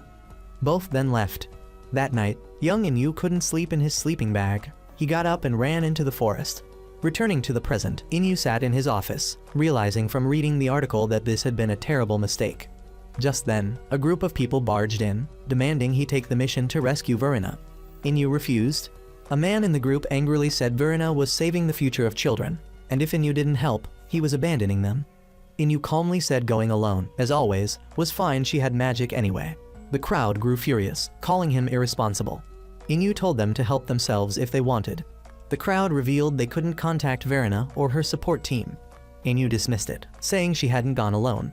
Both then left. That night, young Inyu couldn't sleep in his sleeping bag. He got up and ran into the forest. Returning to the present, Inyu sat in his office, realizing from reading the article that this had been a terrible mistake. Just then, a group of people barged in, demanding he take the mission to rescue Verena. Inyu refused. A man in the group angrily said Verena was saving the future of children, and if Inyu didn't help, he was abandoning them. Inyu calmly said going alone, as always, was fine, she had magic anyway. The crowd grew furious, calling him irresponsible. Inyu told them to help themselves if they wanted. The crowd revealed they couldn't contact Verena or her support team. Inyu dismissed it, saying she hadn't gone alone.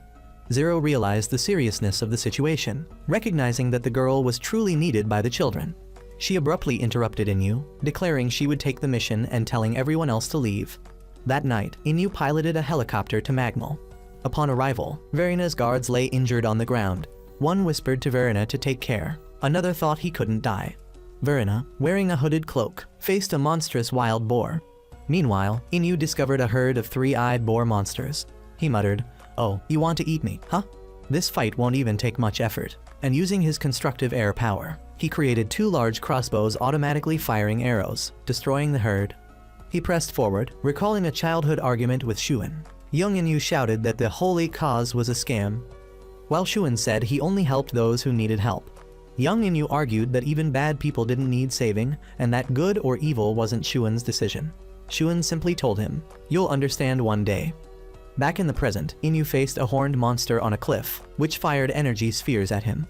Zero realized the seriousness of the situation, recognizing that the girl was truly needed by the children. She abruptly interrupted Inyu, declaring she would take the mission and telling everyone else to leave. That night, Inyu piloted a helicopter to Magmal. Upon arrival, Verena's guards lay injured on the ground. One whispered to Verena to take care, another thought he couldn't die. Verena, wearing a hooded cloak, faced a monstrous wild boar. Meanwhile, Inyu discovered a herd of three-eyed boar monsters. He muttered, "Oh, you want to eat me, huh?" This fight won't even take much effort, and using his constructive air power, he created two large crossbows automatically firing arrows, destroying the herd. He pressed forward, recalling a childhood argument with Shuan. Young Inyu shouted that the holy cause was a scam, while Shuan said he only helped those who needed help. Young Inyu argued that even bad people didn't need saving, and that good or evil wasn't Shuan's decision. Shuan simply told him, "You'll understand one day." Back in the present, Inyu faced a horned monster on a cliff, which fired energy spheres at him.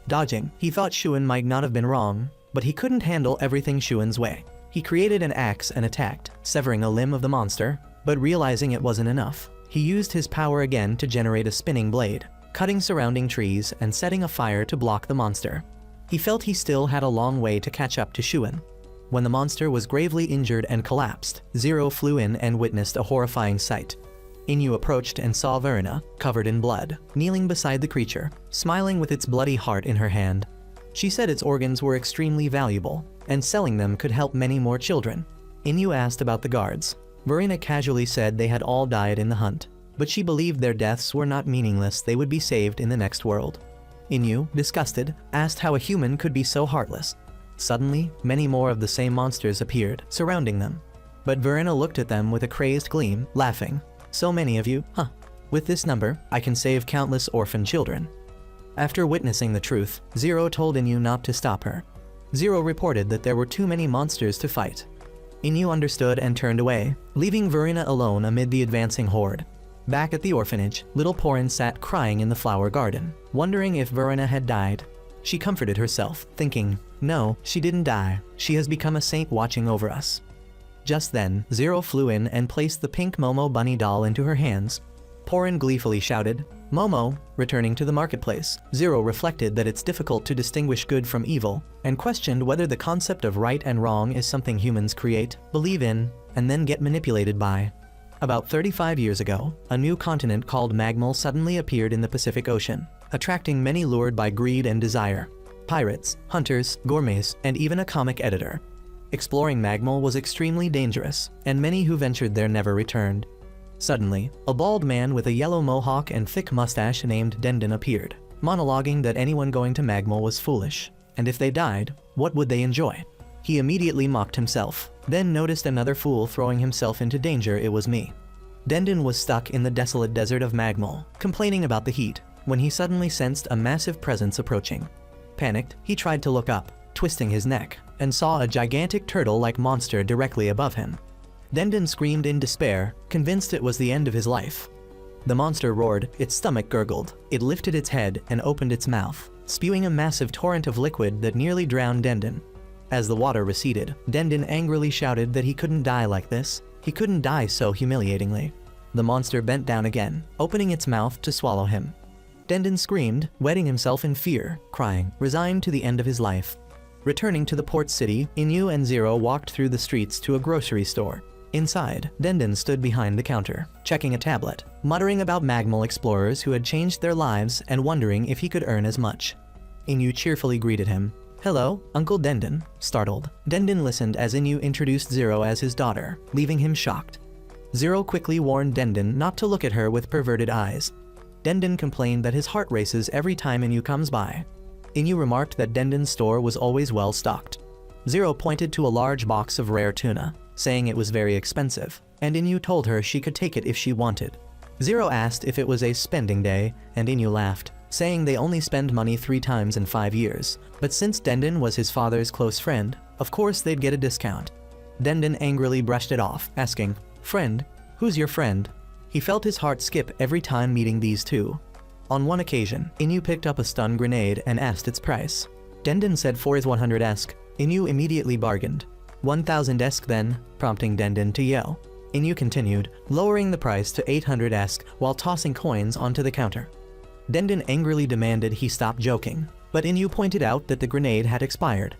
Dodging, he thought Shuan might not have been wrong, but he couldn't handle everything Shuan's way. He created an axe and attacked, severing a limb of the monster, but realizing it wasn't enough, he used his power again to generate a spinning blade, cutting surrounding trees and setting a fire to block the monster. He felt he still had a long way to catch up to Shuan. When the monster was gravely injured and collapsed, Zero flew in and witnessed a horrifying sight. Inyu approached and saw Verena, covered in blood, kneeling beside the creature, smiling with its bloody heart in her hand. She said its organs were extremely valuable, and selling them could help many more children. Inyu asked about the guards. Verena casually said they had all died in the hunt, but she believed their deaths were not meaningless, they would be saved in the next world. Inyu, disgusted, asked how a human could be so heartless. Suddenly, many more of the same monsters appeared, surrounding them. But Verena looked at them with a crazed gleam, laughing. "So many of you, huh? With this number, I can save countless orphan children." After witnessing the truth, Zero told Inyu not to stop her. Zero reported that there were too many monsters to fight. Inyu understood and turned away, leaving Verena alone amid the advancing horde. Back at the orphanage, little Porin sat crying in the flower garden, wondering if Verena had died. She comforted herself, thinking, "No, she didn't die. She has become a saint watching over us." Just then, Zero flew in and placed the pink Momo bunny doll into her hands. Porin gleefully shouted, "Momo!" Returning to the marketplace, Zero reflected that it's difficult to distinguish good from evil, and questioned whether the concept of right and wrong is something humans create, believe in, and then get manipulated by. About 35 years ago, a new continent called Magmal suddenly appeared in the Pacific Ocean, attracting many lured by greed and desire. Pirates, hunters, gourmets, and even a comic editor. Exploring Magmal was extremely dangerous, and many who ventured there never returned. Suddenly, a bald man with a yellow mohawk and thick mustache named Dendon appeared, monologuing that anyone going to Magmal was foolish, and if they died, what would they enjoy? He immediately mocked himself, then noticed another fool throwing himself into danger. It was me. Dendon was stuck in the desolate desert of Magmal, complaining about the heat, when he suddenly sensed a massive presence approaching. Panicked, he tried to look up, twisting his neck, and saw a gigantic turtle-like monster directly above him. Dendon screamed in despair, convinced it was the end of his life. The monster roared, its stomach gurgled, it lifted its head and opened its mouth, spewing a massive torrent of liquid that nearly drowned Dendon. As the water receded, Dendon angrily shouted that he couldn't die like this. He couldn't die so humiliatingly. The monster bent down again, opening its mouth to swallow him. Dendon screamed, wetting himself in fear, crying, resigned to the end of his life. Returning to the port city, Inyu and Zero walked through the streets to a grocery store. Inside, Dendon stood behind the counter, checking a tablet, muttering about Magmal explorers who had changed their lives and wondering if he could earn as much. Inyu cheerfully greeted him. "Hello, Uncle Dendon." Startled, Dendon listened as Inyu introduced Zero as his daughter, leaving him shocked. Zero quickly warned Denden not to look at her with perverted eyes. Denden complained that his heart races every time Inu comes by. Inu remarked that Denden's store was always well stocked. Zero pointed to a large box of rare tuna, saying it was very expensive, and Inu told her she could take it if she wanted. Zero asked if it was a spending day, and Inu laughed, saying they only spend money 3 times in 5 years, but since Denden was his father's close friend, of course they'd get a discount. Denden angrily brushed it off, asking, "Friend? Who's your friend?" He felt his heart skip every time meeting these two. On one occasion, Inu picked up a stun grenade and asked its price. Denden said 4,100 ESK. Inu immediately bargained. 1,000 ESK then, prompting Denden to yell. Inu continued, lowering the price to 800 ESK while tossing coins onto the counter. Denden angrily demanded he stop joking, but Inu pointed out that the grenade had expired.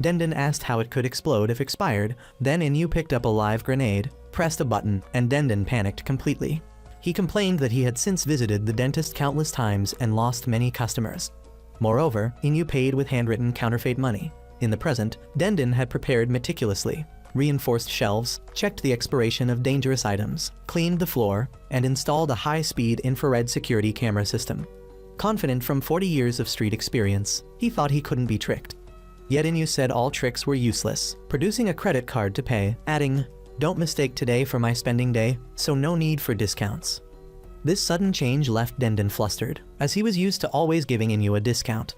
Denden asked how it could explode if expired, then Inu picked up a live grenade, pressed a button, and Denden panicked completely. He complained that he had since visited the dentist countless times and lost many customers. Moreover, Inu paid with handwritten counterfeit money. In the present, Denden had prepared meticulously, reinforced shelves, checked the expiration of dangerous items, cleaned the floor, and installed a high-speed infrared security camera system. Confident from 40 years of street experience, he thought he couldn't be tricked. Yet Inu said all tricks were useless, producing a credit card to pay, adding, "Don't mistake today for my spending day, so no need for discounts." This sudden change left Denden flustered, as he was used to always giving Inu a discount.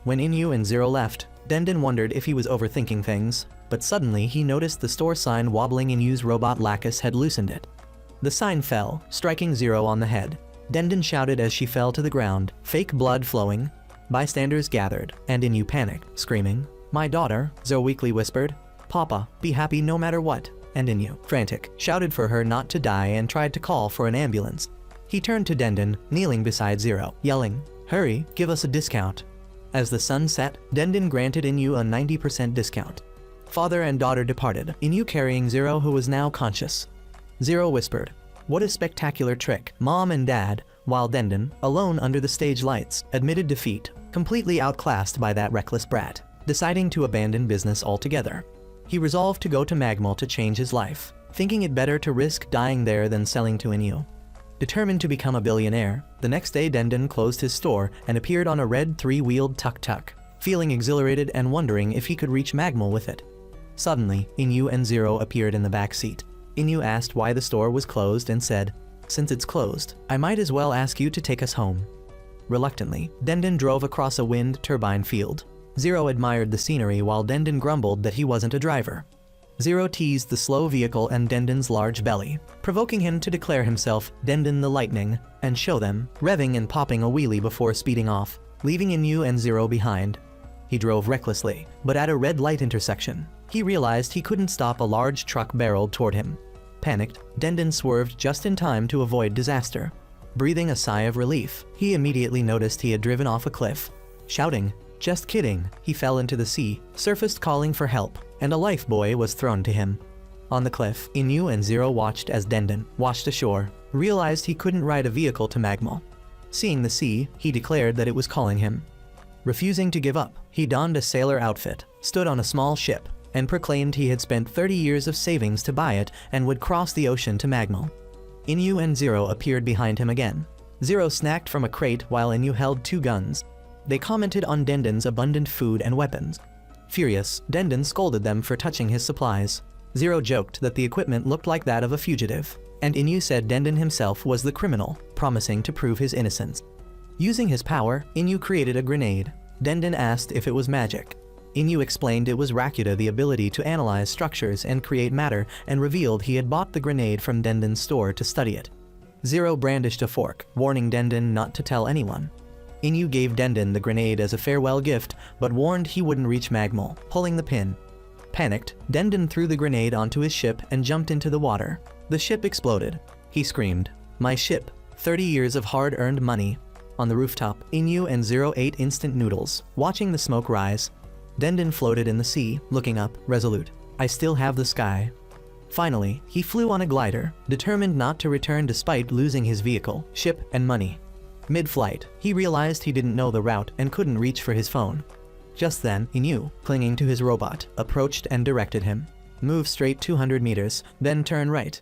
When Inu and Zero left, Denden wondered if he was overthinking things, but suddenly he noticed the store sign wobbling. Inu's robot Lacus had loosened it. The sign fell, striking Zero on the head. Denden shouted as she fell to the ground, fake blood flowing. Bystanders gathered, and Inu panicked, screaming, "My daughter," Zero weakly whispered. "Papa, be happy no matter what," and Inu, frantic, shouted for her not to die and tried to call for an ambulance. He turned to Denden, kneeling beside Zero, yelling, "Hurry, give us a discount." As the sun set, Denden granted Inu a 90% discount. Father and daughter departed, Inu carrying Zero, who was now conscious. Zero whispered, "What a spectacular trick, Mom and Dad," while Denden, alone under the stage lights, admitted defeat, completely outclassed by that reckless brat, deciding to abandon business altogether. He resolved to go to Magmul to change his life, thinking it better to risk dying there than selling to Inu. Determined to become a billionaire, the next day Denden closed his store and appeared on a red 3-wheeled tuk-tuk, feeling exhilarated and wondering if he could reach Magmul with it. Suddenly, Inu and Zero appeared in the back seat. Inu asked why the store was closed and said, "Since it's closed, I might as well ask you to take us home." Reluctantly, Denden drove across a wind turbine field. Zero admired the scenery while Denden grumbled that he wasn't a driver. Zero teased the slow vehicle and Denden's large belly, provoking him to declare himself Denden the Lightning and show them, revving and popping a wheelie before speeding off, leaving Inu and Zero behind. He drove recklessly, but at a red light intersection, he realized he couldn't stop. A large truck barreled toward him. Panicked, Denden swerved just in time to avoid disaster. Breathing a sigh of relief, he immediately noticed he had driven off a cliff. Shouting, "Just kidding," he fell into the sea, surfaced calling for help, and a lifebuoy was thrown to him. On the cliff, Inu and Zero watched as Denden, washed ashore, realized he couldn't ride a vehicle to Magmul. Seeing the sea, he declared that it was calling him. Refusing to give up, he donned a sailor outfit, stood on a small ship, and proclaimed he had spent 30 years of savings to buy it and would cross the ocean to Magmul. Inu and Zero appeared behind him again. Zero snacked from a crate while Inu held 2 guns. They commented on Denden's abundant food and weapons. Furious, Denden scolded them for touching his supplies. Zero joked that the equipment looked like that of a fugitive, and Inu said Denden himself was the criminal, promising to prove his innocence. Using his power, Inu created a grenade. Denden asked if it was magic. Inu explained it was Rakuta, the ability to analyze structures and create matter, and revealed he had bought the grenade from Denden's store to study it. Zero brandished a fork, warning Denden not to tell anyone. Inu gave Denden the grenade as a farewell gift, but warned he wouldn't reach Magmul, pulling the pin. Panicked, Denden threw the grenade onto his ship and jumped into the water. The ship exploded. He screamed, "My ship, 30 years of hard-earned money." On the rooftop, Inu and Zero ate instant noodles, watching the smoke rise. Denden floated in the sea, looking up, resolute. "I still have the sky." Finally, he flew on a glider, determined not to return despite losing his vehicle, ship, and money. Mid-flight, he realized he didn't know the route and couldn't reach for his phone. Just then, Inu, clinging to his robot, approached and directed him. "Move straight 200 meters, then turn right."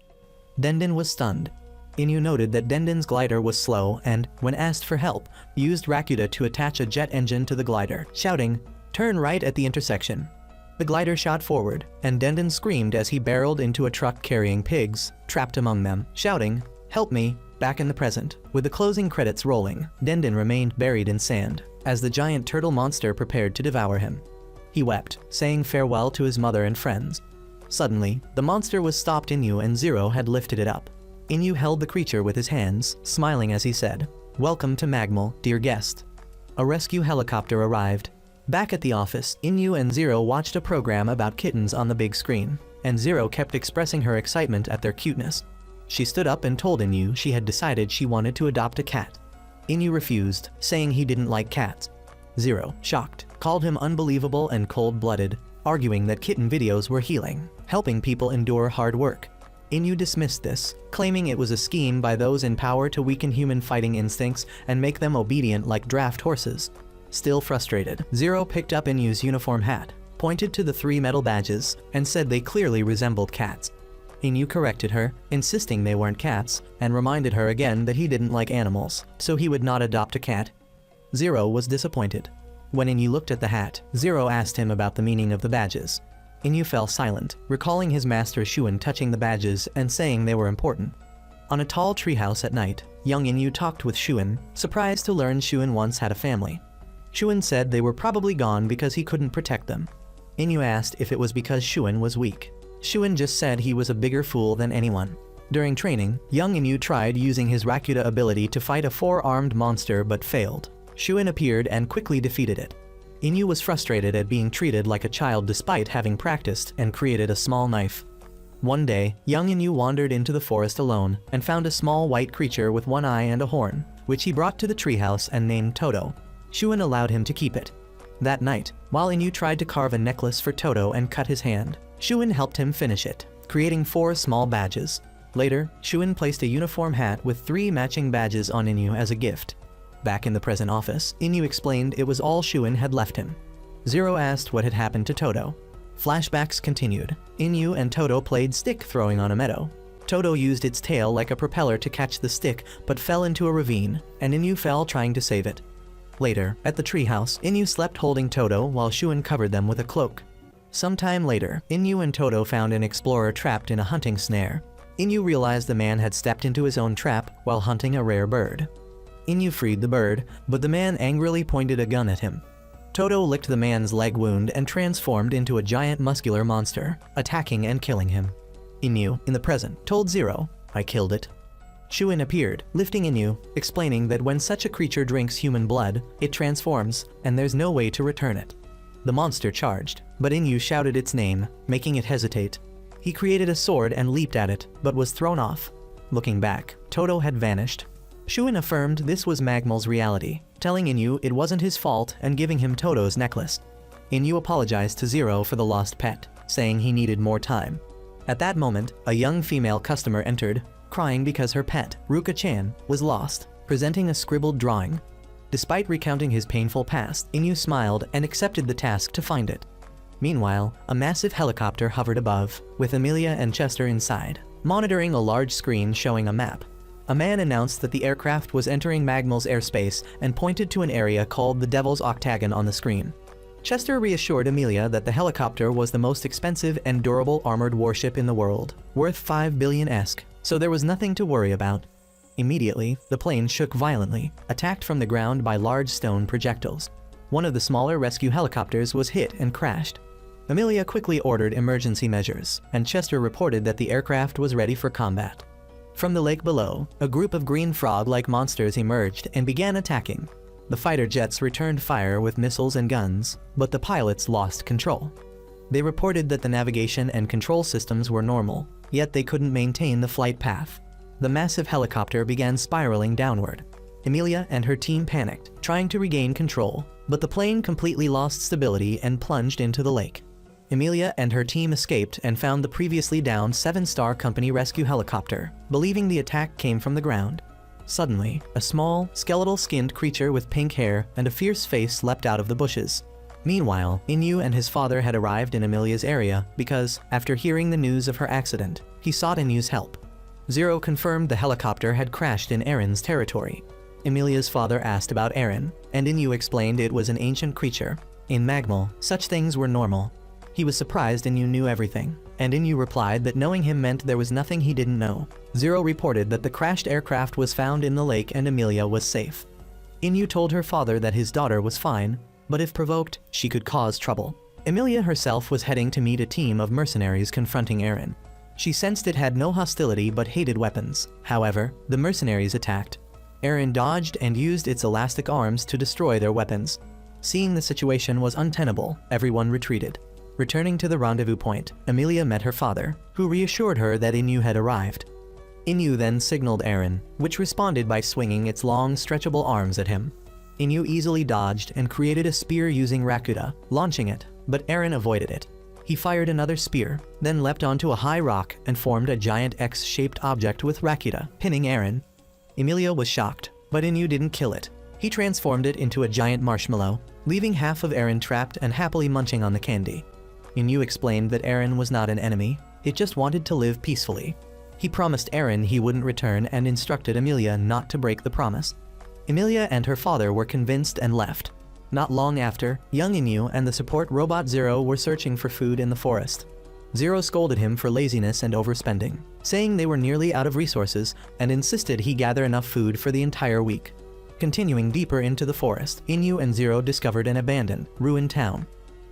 Dendon was stunned. Inu noted that Dendon's glider was slow and, when asked for help, used Rakuta to attach a jet engine to the glider, shouting, "Turn right at the intersection." The glider shot forward, and Dendon screamed as he barreled into a truck carrying pigs, trapped among them, shouting, "Help me," back in the present. With the closing credits rolling, Dendon remained buried in sand, as the giant turtle monster prepared to devour him. He wept, saying farewell to his mother and friends. Suddenly, the monster was stopped. Inu and Zero had lifted it up. Inu held the creature with his hands, smiling as he said, "Welcome to Magmal, dear guest." A rescue helicopter arrived. Back at the office, Inu and Zero watched a program about kittens on the big screen, and Zero kept expressing her excitement at their cuteness. She stood up and told Inu she had decided she wanted to adopt a cat. Inu refused, saying he didn't like cats. Zero, shocked, called him unbelievable and cold-blooded, arguing that kitten videos were healing, helping people endure hard work. Inu dismissed this, claiming it was a scheme by those in power to weaken human fighting instincts and make them obedient like draft horses. Still frustrated, Zero picked up Inu's uniform hat, pointed to the 3 metal badges, and said they clearly resembled cats. Inu corrected her, insisting they weren't cats, and reminded her again that he didn't like animals, so he would not adopt a cat. Zero was disappointed. When Inu looked at the hat, Zero asked him about the meaning of the badges. Inu fell silent, recalling his master Shuin touching the badges and saying they were important. On a tall treehouse at night, young Inu talked with Shuin, surprised to learn Shuin once had a family. Shuin said they were probably gone because he couldn't protect them. Inu asked if it was because Shuin was weak. Shuin just said he was a bigger fool than anyone. During training, young Inu tried using his Rakuta ability to fight a 4-armed monster but failed. Shuin appeared and quickly defeated it. Inu was frustrated at being treated like a child despite having practiced and created a small knife. One day, young Inu wandered into the forest alone and found a small white creature with 1 eye and a horn, which he brought to the treehouse and named Toto. Shuin allowed him to keep it. That night, while Inu tried to carve a necklace for Toto and cut his hand, Shuin helped him finish it, creating 4 small badges. Later, Shuin placed a uniform hat with 3 matching badges on Inu as a gift. Back in the present office, Inu explained it was all Shuin had left him. Zero asked what had happened to Toto. Flashbacks continued. Inu and Toto played stick throwing on a meadow. Toto used its tail like a propeller to catch the stick but fell into a ravine, and Inu fell trying to save it. Later, at the treehouse, Inu slept holding Toto while Shuin covered them with a cloak. Sometime later, Inu and Toto found an explorer trapped in a hunting snare. Inu realized the man had stepped into his own trap while hunting a rare bird. Inu freed the bird, but the man angrily pointed a gun at him. Toto licked the man's leg wound and transformed into a giant muscular monster, attacking and killing him. Inu, in the present, told Zero, "I killed it." Shuin appeared, lifting Inu, explaining that when such a creature drinks human blood, it transforms, and there's no way to return it. The monster charged, but Inu shouted its name, making it hesitate. He created a sword and leaped at it, but was thrown off. Looking back, Toto had vanished. Shuin affirmed this was Magmal's reality, telling Inu it wasn't his fault and giving him Toto's necklace. Inu apologized to Zero for the lost pet, saying he needed more time. At that moment, a young female customer entered, crying because her pet, Ruka-chan, was lost, presenting a scribbled drawing. Despite recounting his painful past, Inu smiled and accepted the task to find it. Meanwhile, a massive helicopter hovered above, with Emilia and Chester inside, monitoring a large screen showing a map. A man announced that the aircraft was entering Magmal's airspace and pointed to an area called the Devil's Octagon on the screen. Chester reassured Emilia that the helicopter was the most expensive and durable armored warship in the world, worth 5 billion-esque, so there was nothing to worry about. Immediately, the plane shook violently, attacked from the ground by large stone projectiles. One of the smaller rescue helicopters was hit and crashed. Emilia quickly ordered emergency measures, and Chester reported that the aircraft was ready for combat. From the lake below, a group of green frog-like monsters emerged and began attacking. The fighter jets returned fire with missiles and guns, but the pilots lost control. They reported that the navigation and control systems were normal, yet they couldn't maintain the flight path. The massive helicopter began spiraling downward. Emilia and her team panicked, trying to regain control, but the plane completely lost stability and plunged into the lake. Emilia and her team escaped and found the previously downed 7-star company rescue helicopter, believing the attack came from the ground. Suddenly, a small, skeletal-skinned creature with pink hair and a fierce face leapt out of the bushes. Meanwhile, Inu and his father had arrived in Emilia's area because, after hearing the news of her accident, he sought Inu's help. Zero confirmed the helicopter had crashed in Aaron's territory. Emilia's father asked about Aaron, and Inyu explained it was an ancient creature. In Magmal, such things were normal. He was surprised Inyu knew everything, and Inyu replied that knowing him meant there was nothing he didn't know. Zero reported that the crashed aircraft was found in the lake and Emilia was safe. Inyu told her father that his daughter was fine, but if provoked, she could cause trouble. Emilia herself was heading to meet a team of mercenaries confronting Aaron. She sensed it had no hostility but hated weapons. However, the mercenaries attacked. Aaron dodged and used its elastic arms to destroy their weapons. Seeing the situation was untenable, everyone retreated. Returning to the rendezvous point, Emilia met her father, who reassured her that Inyu had arrived. Inyu then signaled Aaron, which responded by swinging its long, stretchable arms at him. Inyu easily dodged and created a spear using Rakuda, launching it, but Aaron avoided it. He fired another spear, then leapt onto a high rock and formed a giant X-shaped object with Rakuda, pinning Aaron. Emilia was shocked, but Inyu didn't kill it. He transformed it into a giant marshmallow, leaving half of Aaron trapped and happily munching on the candy. Inyu explained that Aaron was not an enemy, it just wanted to live peacefully. He promised Aaron he wouldn't return and instructed Emilia not to break the promise. Emilia and her father were convinced and left. Not long after, young Inyu and the support robot Zero were searching for food in the forest. Zero scolded him for laziness and overspending, saying they were nearly out of resources and insisted he gather enough food for the entire week. Continuing deeper into the forest, Inyu and Zero discovered an abandoned, ruined town.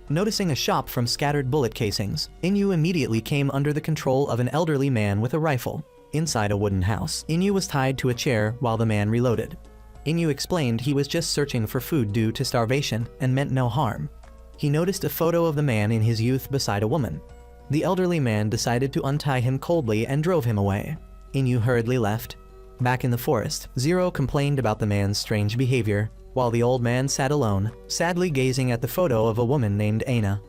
Noticing a shop from scattered bullet casings, Inyu immediately came under the control of an elderly man with a rifle. Inside a wooden house, Inyu was tied to a chair while the man reloaded. Inyu explained he was just searching for food due to starvation and meant no harm. He noticed a photo of the man in his youth beside a woman. The elderly man decided to untie him coldly and drove him away. Inyu hurriedly left. Back in the forest, Zero complained about the man's strange behavior, while the old man sat alone, sadly gazing at the photo of a woman named Aina.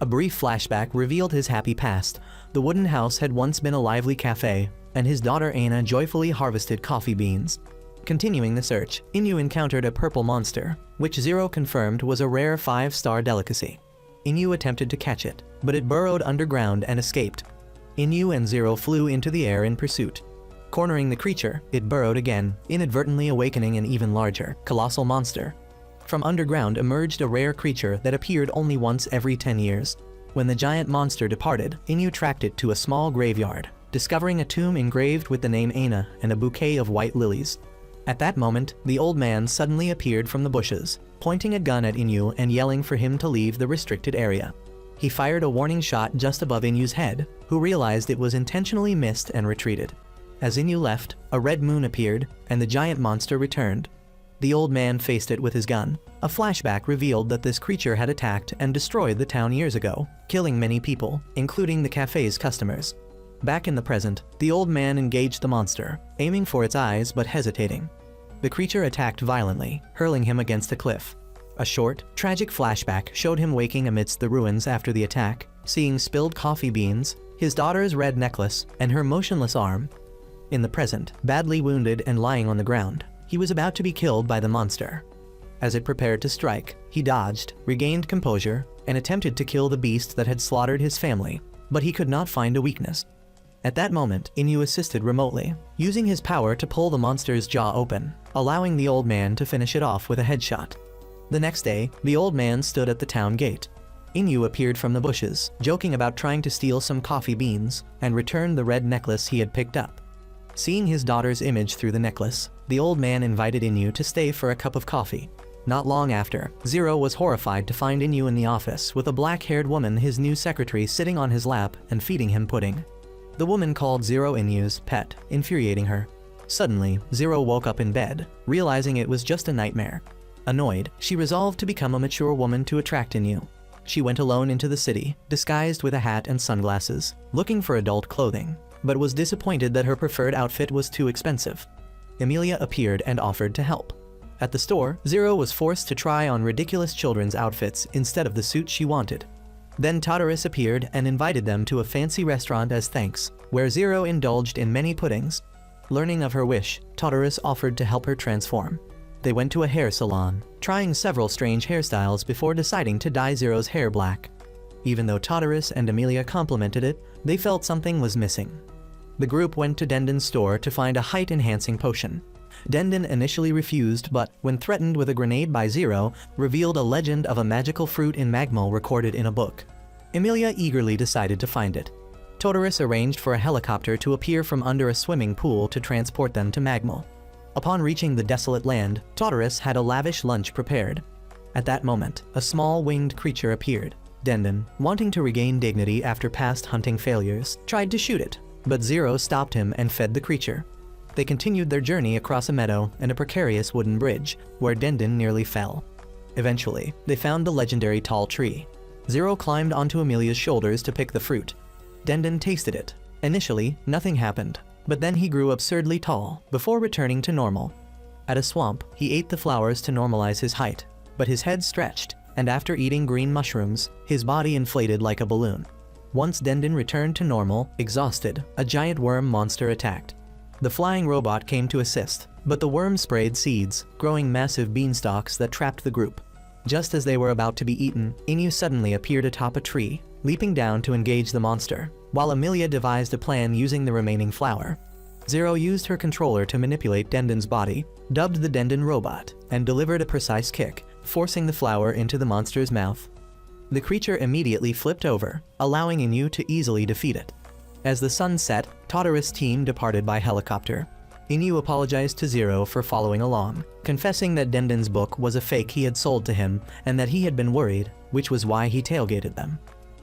A brief flashback revealed his happy past. The wooden house had once been a lively cafe, and his daughter Aina joyfully harvested coffee beans. Continuing the search, Inyu encountered a purple monster, which Zero confirmed was a rare 5-star delicacy. Inyu attempted to catch it, but it burrowed underground and escaped. Inyu and Zero flew into the air in pursuit. Cornering the creature, it burrowed again, inadvertently awakening an even larger, colossal monster. From underground emerged a rare creature that appeared only once every 10 years. When the giant monster departed, Inyu tracked it to a small graveyard, discovering a tomb engraved with the name Aina and a bouquet of white lilies. At that moment, the old man suddenly appeared from the bushes, pointing a gun at Inyu and yelling for him to leave the restricted area. He fired a warning shot just above Inyu's head, who realized it was intentionally missed and retreated. As Inyu left, a red moon appeared, and the giant monster returned. The old man faced it with his gun. A flashback revealed that this creature had attacked and destroyed the town years ago, killing many people, including the cafe's customers. Back in the present, the old man engaged the monster, aiming for its eyes but hesitating. The creature attacked violently, hurling him against a cliff. A short, tragic flashback showed him waking amidst the ruins after the attack, seeing spilled coffee beans, his daughter's red necklace, and her motionless arm. In the present, badly wounded and lying on the ground, he was about to be killed by the monster. As it prepared to strike, he dodged, regained composure, and attempted to kill the beast that had slaughtered his family, but he could not find a weakness. At that moment, Inyu assisted remotely, using his power to pull the monster's jaw open, allowing the old man to finish it off with a headshot. The next day, the old man stood at the town gate. Inyu appeared from the bushes, joking about trying to steal some coffee beans, and returned the red necklace he had picked up. Seeing his daughter's image through the necklace, the old man invited Inyu to stay for a cup of coffee. Not long after, Zero was horrified to find Inyu in the office with a black-haired woman, his new secretary, sitting on his lap and feeding him pudding. The woman called Zero Inyu's pet, infuriating her. Suddenly, Zero woke up in bed, realizing it was just a nightmare. Annoyed, she resolved to become a mature woman to attract Inyu. She went alone into the city, disguised with a hat and sunglasses, looking for adult clothing, but was disappointed that her preferred outfit was too expensive. Emilia appeared and offered to help. At the store, Zero was forced to try on ridiculous children's outfits instead of the suit she wanted. Then Tartarus appeared and invited them to a fancy restaurant as thanks, where Zero indulged in many puddings. Learning of her wish, Tartarus offered to help her transform. They went to a hair salon, trying several strange hairstyles before deciding to dye Zero's hair black. Even though Tartarus and Emilia complimented it, they felt something was missing. The group went to Denden's store to find a height-enhancing potion. Denden initially refused, but when threatened with a grenade by Zero, revealed a legend of a magical fruit in Magmal recorded in a book. Emilia eagerly decided to find it. Todoris arranged for a helicopter to appear from under a swimming pool to transport them to Magmal. Upon reaching the desolate land, Todoris had a lavish lunch prepared. At that moment, a small winged creature appeared. Denden, wanting to regain dignity after past hunting failures, tried to shoot it, but Zero stopped him and fed the creature. They continued their journey across a meadow and a precarious wooden bridge, where Denden nearly fell. Eventually, they found the legendary tall tree. Zero climbed onto Emilia's shoulders to pick the fruit. Denden tasted it. Initially, nothing happened, but then he grew absurdly tall, before returning to normal. At a swamp, he ate the flowers to normalize his height, but his head stretched, and after eating green mushrooms, his body inflated like a balloon. Once Denden returned to normal, exhausted, a giant worm monster attacked. The flying robot came to assist, but the worm sprayed seeds, growing massive beanstalks that trapped the group. Just as they were about to be eaten, Inu suddenly appeared atop a tree, leaping down to engage the monster, while Emilia devised a plan using the remaining flour. Zero used her controller to manipulate Denden's body, dubbed the Denden robot, and delivered a precise kick, forcing the flour into the monster's mouth. The creature immediately flipped over, allowing Inu to easily defeat it. As the sun set, Todoris' team departed by helicopter. Inu apologized to Zero for following along, confessing that Denden's book was a fake he had sold to him and that he had been worried, which was why he tailgated them.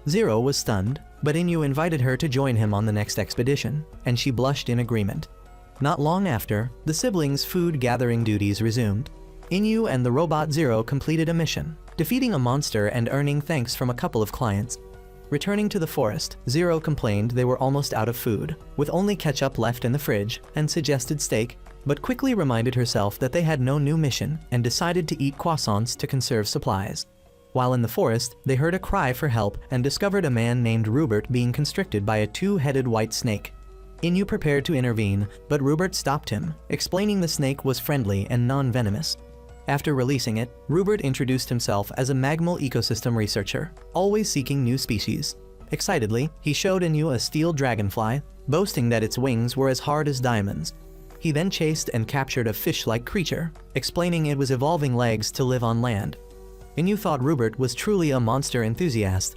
Zero was stunned, but Inu invited her to join him on the next expedition, and she blushed in agreement. Not long after, the siblings' food-gathering duties resumed. Inu and the robot Zero completed a mission, defeating a monster and earning thanks from a couple of clients. Returning to the forest, Zero complained they were almost out of food, with only ketchup left in the fridge, and suggested steak, but quickly reminded herself that they had no new mission and decided to eat croissants to conserve supplies. While in the forest, they heard a cry for help and discovered a man named Rupert being constricted by a two-headed white snake. Inu prepared to intervene, but Rupert stopped him, explaining the snake was friendly and non-venomous. After releasing it, Rupert introduced himself as a Magmal ecosystem researcher, always seeking new species. Excitedly, he showed Inu a steel dragonfly, boasting that its wings were as hard as diamonds. He then chased and captured a fish-like creature, explaining it was evolving legs to live on land. Inu thought Rupert was truly a monster enthusiast.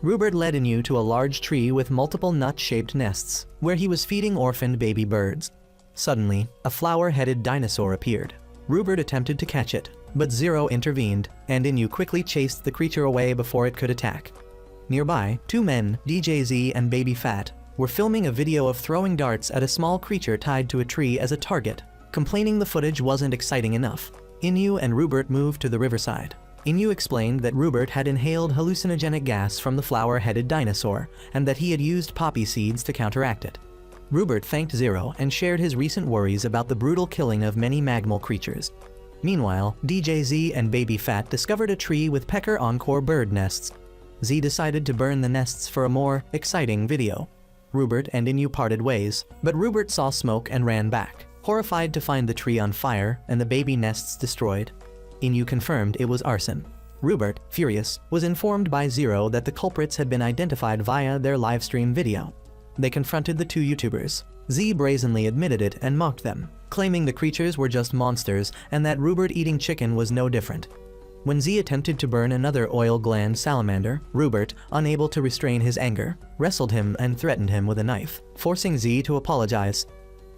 Rupert led Inu to a large tree with multiple nut-shaped nests, where he was feeding orphaned baby birds. Suddenly, a flower-headed dinosaur appeared. Rupert attempted to catch it, but Zero intervened, and Inu quickly chased the creature away before it could attack. Nearby, two men, DJ Z and Baby Fat, were filming a video of throwing darts at a small creature tied to a tree as a target, complaining the footage wasn't exciting enough. Inu and Rupert moved to the riverside. Inu explained that Rupert had inhaled hallucinogenic gas from the flower-headed dinosaur, and that he had used poppy seeds to counteract it. Rupert thanked Zero and shared his recent worries about the brutal killing of many Magmal creatures. Meanwhile, DJ Z and Baby Fat discovered a tree with pecker encore bird nests. Z decided to burn the nests for a more exciting video. Rupert and Inu parted ways, but Rupert saw smoke and ran back, horrified to find the tree on fire and the baby nests destroyed. Inu confirmed it was arson. Rupert, furious, was informed by Zero that the culprits had been identified via their livestream video. They confronted the two YouTubers. Z brazenly admitted it and mocked them, claiming the creatures were just monsters and that Rupert eating chicken was no different. When Z attempted to burn another oil gland salamander, Rupert, unable to restrain his anger, wrestled him and threatened him with a knife, forcing Z to apologize.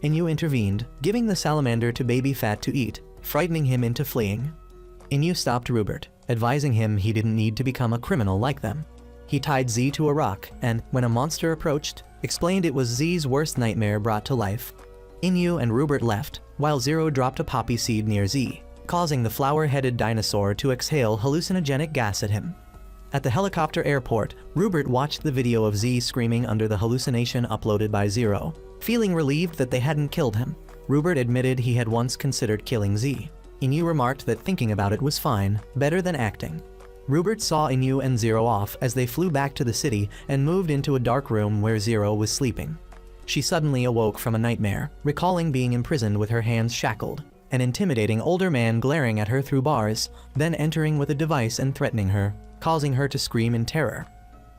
Inu intervened, giving the salamander to Baby Fat to eat, frightening him into fleeing. Inu stopped Rupert, advising him he didn't need to become a criminal like them. He tied Z to a rock and, when a monster approached, explained it was Z's worst nightmare brought to life. Inu and Rupert left, while Zero dropped a poppy seed near Z, causing the flower-headed dinosaur to exhale hallucinogenic gas at him. At the helicopter airport, Rupert watched the video of Z screaming under the hallucination uploaded by Zero. Feeling relieved that they hadn't killed him, Rupert admitted he had once considered killing Z. Inu remarked that thinking about it was fine, better than acting. Rupert saw Inu and Zero off as they flew back to the city and moved into a dark room where Zero was sleeping. She suddenly awoke from a nightmare, recalling being imprisoned with her hands shackled, an intimidating older man glaring at her through bars, then entering with a device and threatening her, causing her to scream in terror.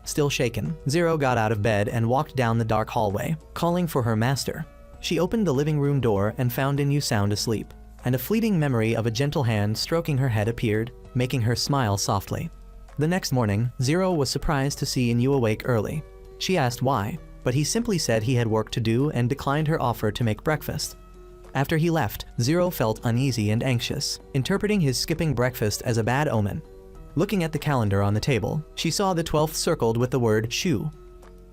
Still shaken, Zero got out of bed and walked down the dark hallway, calling for her master. She opened the living room door and found Inu sound asleep, and a fleeting memory of a gentle hand stroking her head appeared, making her smile softly. The next morning, Zero was surprised to see Inu awake early. She asked why, but he simply said he had work to do and declined her offer to make breakfast. After he left, Zero felt uneasy and anxious, interpreting his skipping breakfast as a bad omen. Looking at the calendar on the table, she saw the 12th circled with the word Shu.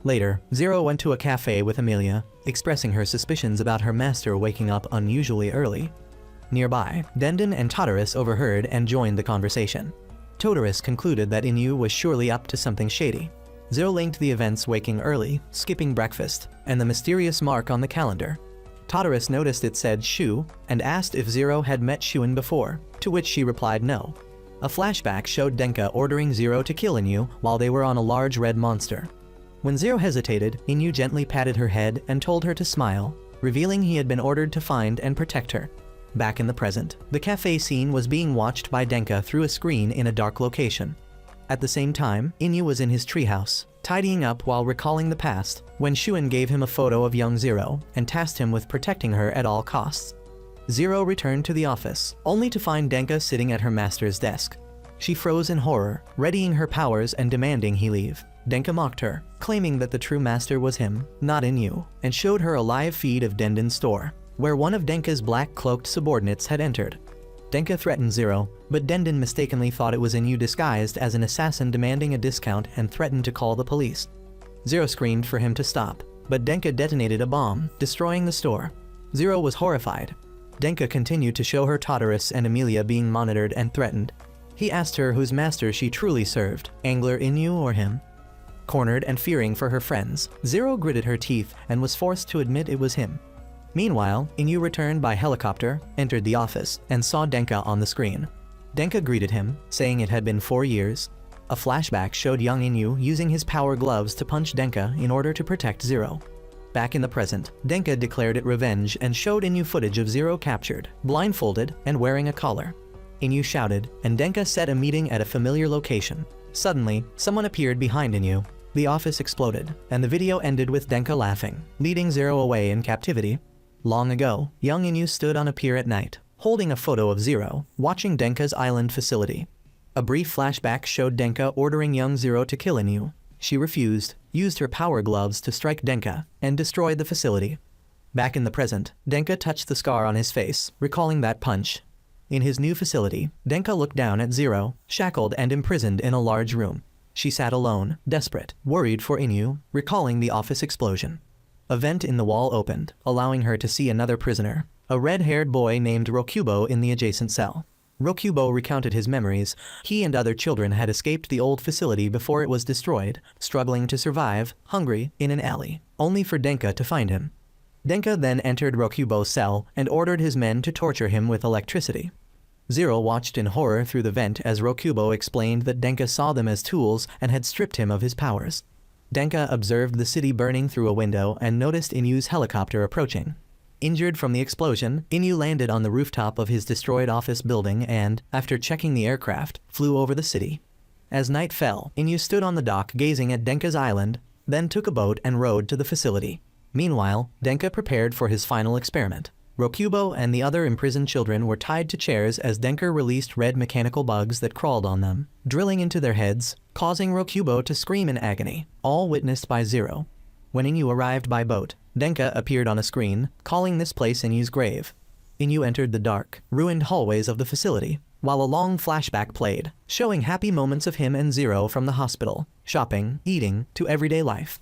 Later, Zero went to a cafe with Amelia, expressing her suspicions about her master waking up unusually early. Nearby, Dendon and Todorus overheard and joined the conversation. Todorus concluded that Inu was surely up to something shady. Zero linked the events waking early, skipping breakfast, and the mysterious mark on the calendar. Todorus noticed it said Shu and asked if Zero had met Shuin before, to which she replied no. A flashback showed Denka ordering Zero to kill Inu while they were on a large red monster. When Zero hesitated, Inu gently patted her head and told her to smile, revealing he had been ordered to find and protect her. Back in the present, the cafe scene was being watched by Denka through a screen in a dark location. At the same time, Inu was in his treehouse, tidying up while recalling the past, when Shuin gave him a photo of young Zero and tasked him with protecting her at all costs. Zero returned to the office, only to find Denka sitting at her master's desk. She froze in horror, readying her powers and demanding he leave. Denka mocked her, claiming that the true master was him, not Inu, and showed her a live feed of Dendon's store, where one of Denka's black-cloaked subordinates had entered. Denka threatened Zero, but Dendon mistakenly thought it was Inu disguised as an assassin demanding a discount and threatened to call the police. Zero screamed for him to stop, but Denka detonated a bomb, destroying the store. Zero was horrified. Denka continued to show her Todorus and Amelia being monitored and threatened. He asked her whose master she truly served, Angler Inu or him. Cornered and fearing for her friends, Zero gritted her teeth and was forced to admit it was him. Meanwhile, Inu returned by helicopter, entered the office, and saw Denka on the screen. Denka greeted him, saying it had been 4 years. A flashback showed young Inu using his power gloves to punch Denka in order to protect Zero. Back in the present, Denka declared it revenge and showed Inu footage of Zero captured, blindfolded, and wearing a collar. Inu shouted, and Denka set a meeting at a familiar location. Suddenly, someone appeared behind Inu. The office exploded, and the video ended with Denka laughing, leading Zero away in captivity. Long ago, young Inu stood on a pier at night, holding a photo of Zero, watching Denka's island facility. A brief flashback showed Denka ordering young Zero to kill Inu. She refused, used her power gloves to strike Denka, and destroyed the facility. Back in the present, Denka touched the scar on his face, recalling that punch. In his new facility, Denka looked down at Zero, shackled and imprisoned in a large room. She sat alone, desperate, worried for Inu, recalling the office explosion. A vent in the wall opened, allowing her to see another prisoner, a red-haired boy named Rokubo in the adjacent cell. Rokubo recounted his memories. He and other children had escaped the old facility before it was destroyed, struggling to survive, hungry, in an alley, only for Denka to find him. Denka then entered Rokubo's cell and ordered his men to torture him with electricity. Zero watched in horror through the vent as Rokubo explained that Denka saw them as tools and had stripped him of his powers. Denka observed the city burning through a window and noticed Inu's helicopter approaching. Injured from the explosion, Inu landed on the rooftop of his destroyed office building and, after checking the aircraft, flew over the city. As night fell, Inu stood on the dock gazing at Denka's island, then took a boat and rowed to the facility. Meanwhile, Denka prepared for his final experiment. Rokubo and the other imprisoned children were tied to chairs as Denka released red mechanical bugs that crawled on them, drilling into their heads, causing Rokubo to scream in agony, all witnessed by Zero. When Inu arrived by boat, Denka appeared on a screen, calling this place Inu's grave. Inu entered the dark, ruined hallways of the facility, while a long flashback played, showing happy moments of him and Zero from the hospital, shopping, eating, to everyday life.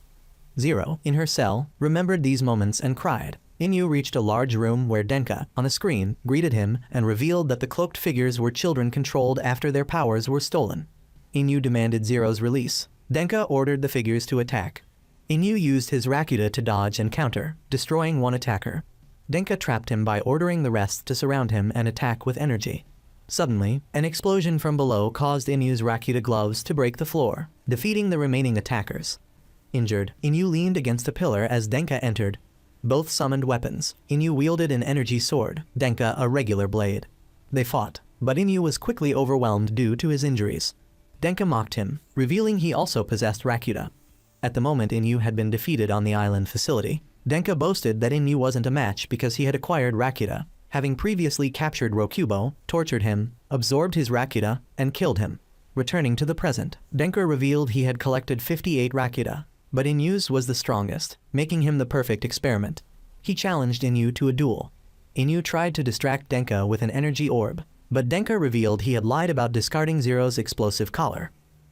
Zero, in her cell, remembered these moments and cried. Inu reached a large room where Denka, on a screen, greeted him and revealed that the cloaked figures were children controlled after their powers were stolen. Inu demanded Zero's release. Denka ordered the figures to attack. Inu used his Rakuta to dodge and counter, destroying one attacker. Denka trapped him by ordering the rest to surround him and attack with energy. Suddenly, an explosion from below caused Inu's Rakuta gloves to break the floor, defeating the remaining attackers. Injured, Inu leaned against a pillar as Denka entered. Both summoned weapons. Inu wielded an energy sword, Denka a regular blade. They fought, but Inu was quickly overwhelmed due to his injuries. Denka mocked him, revealing he also possessed Rakuta. At the moment Inu had been defeated on the island facility, Denka boasted that Inu wasn't a match because he had acquired Rakuta, having previously captured Rokubo, tortured him, absorbed his Rakuta, and killed him. Returning to the present, Denka revealed he had collected 58 Rakuta, but Inu's was the strongest, making him the perfect experiment. He challenged Inu to a duel. Inu tried to distract Denka with an energy orb, but Denka revealed he had lied about discarding Zero's explosive collar.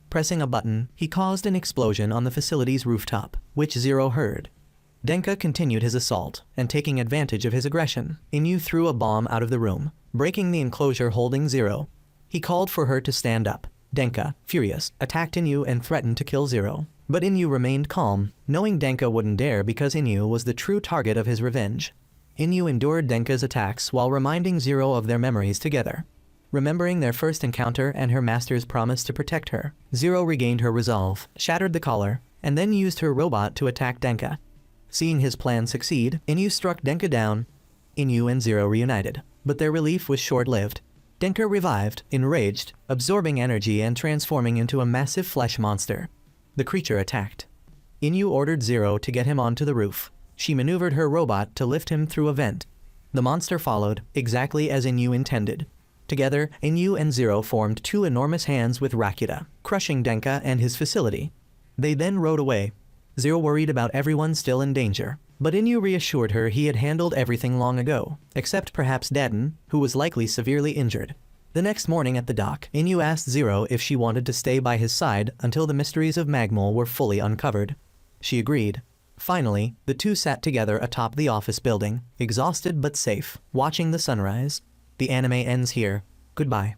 Pressing a button, he caused an explosion on the facility's rooftop, which Zero heard. Denka continued his assault, and taking advantage of his aggression, Inu threw a bomb out of the room, breaking the enclosure holding Zero. He called for her to stand up. Denka, furious, attacked Inu and threatened to kill Zero. But Inu remained calm, knowing Denka wouldn't dare because Inu was the true target of his revenge. Inu endured Denka's attacks while reminding Zero of their memories together. Remembering their first encounter and her master's promise to protect her, Zero regained her resolve, shattered the collar, and then used her robot to attack Denka. Seeing his plan succeed, Inu struck Denka down. Inu and Zero reunited, but their relief was short-lived. Denka revived, enraged, absorbing energy and transforming into a massive flesh monster. The creature attacked. Inu ordered Zero to get him onto the roof. She maneuvered her robot to lift him through a vent. The monster followed, exactly as Inu intended. Together, Inu and Zero formed two enormous hands with Rakuta, crushing Denka and his facility. They then rode away. Zero worried about everyone still in danger, but Inu reassured her he had handled everything long ago, except perhaps Daden, who was likely severely injured. The next morning at the dock, Inu asked Zero if she wanted to stay by his side until the mysteries of Magmol were fully uncovered. She agreed. Finally, the two sat together atop the office building, exhausted but safe, watching the sunrise. The anime ends here. Goodbye.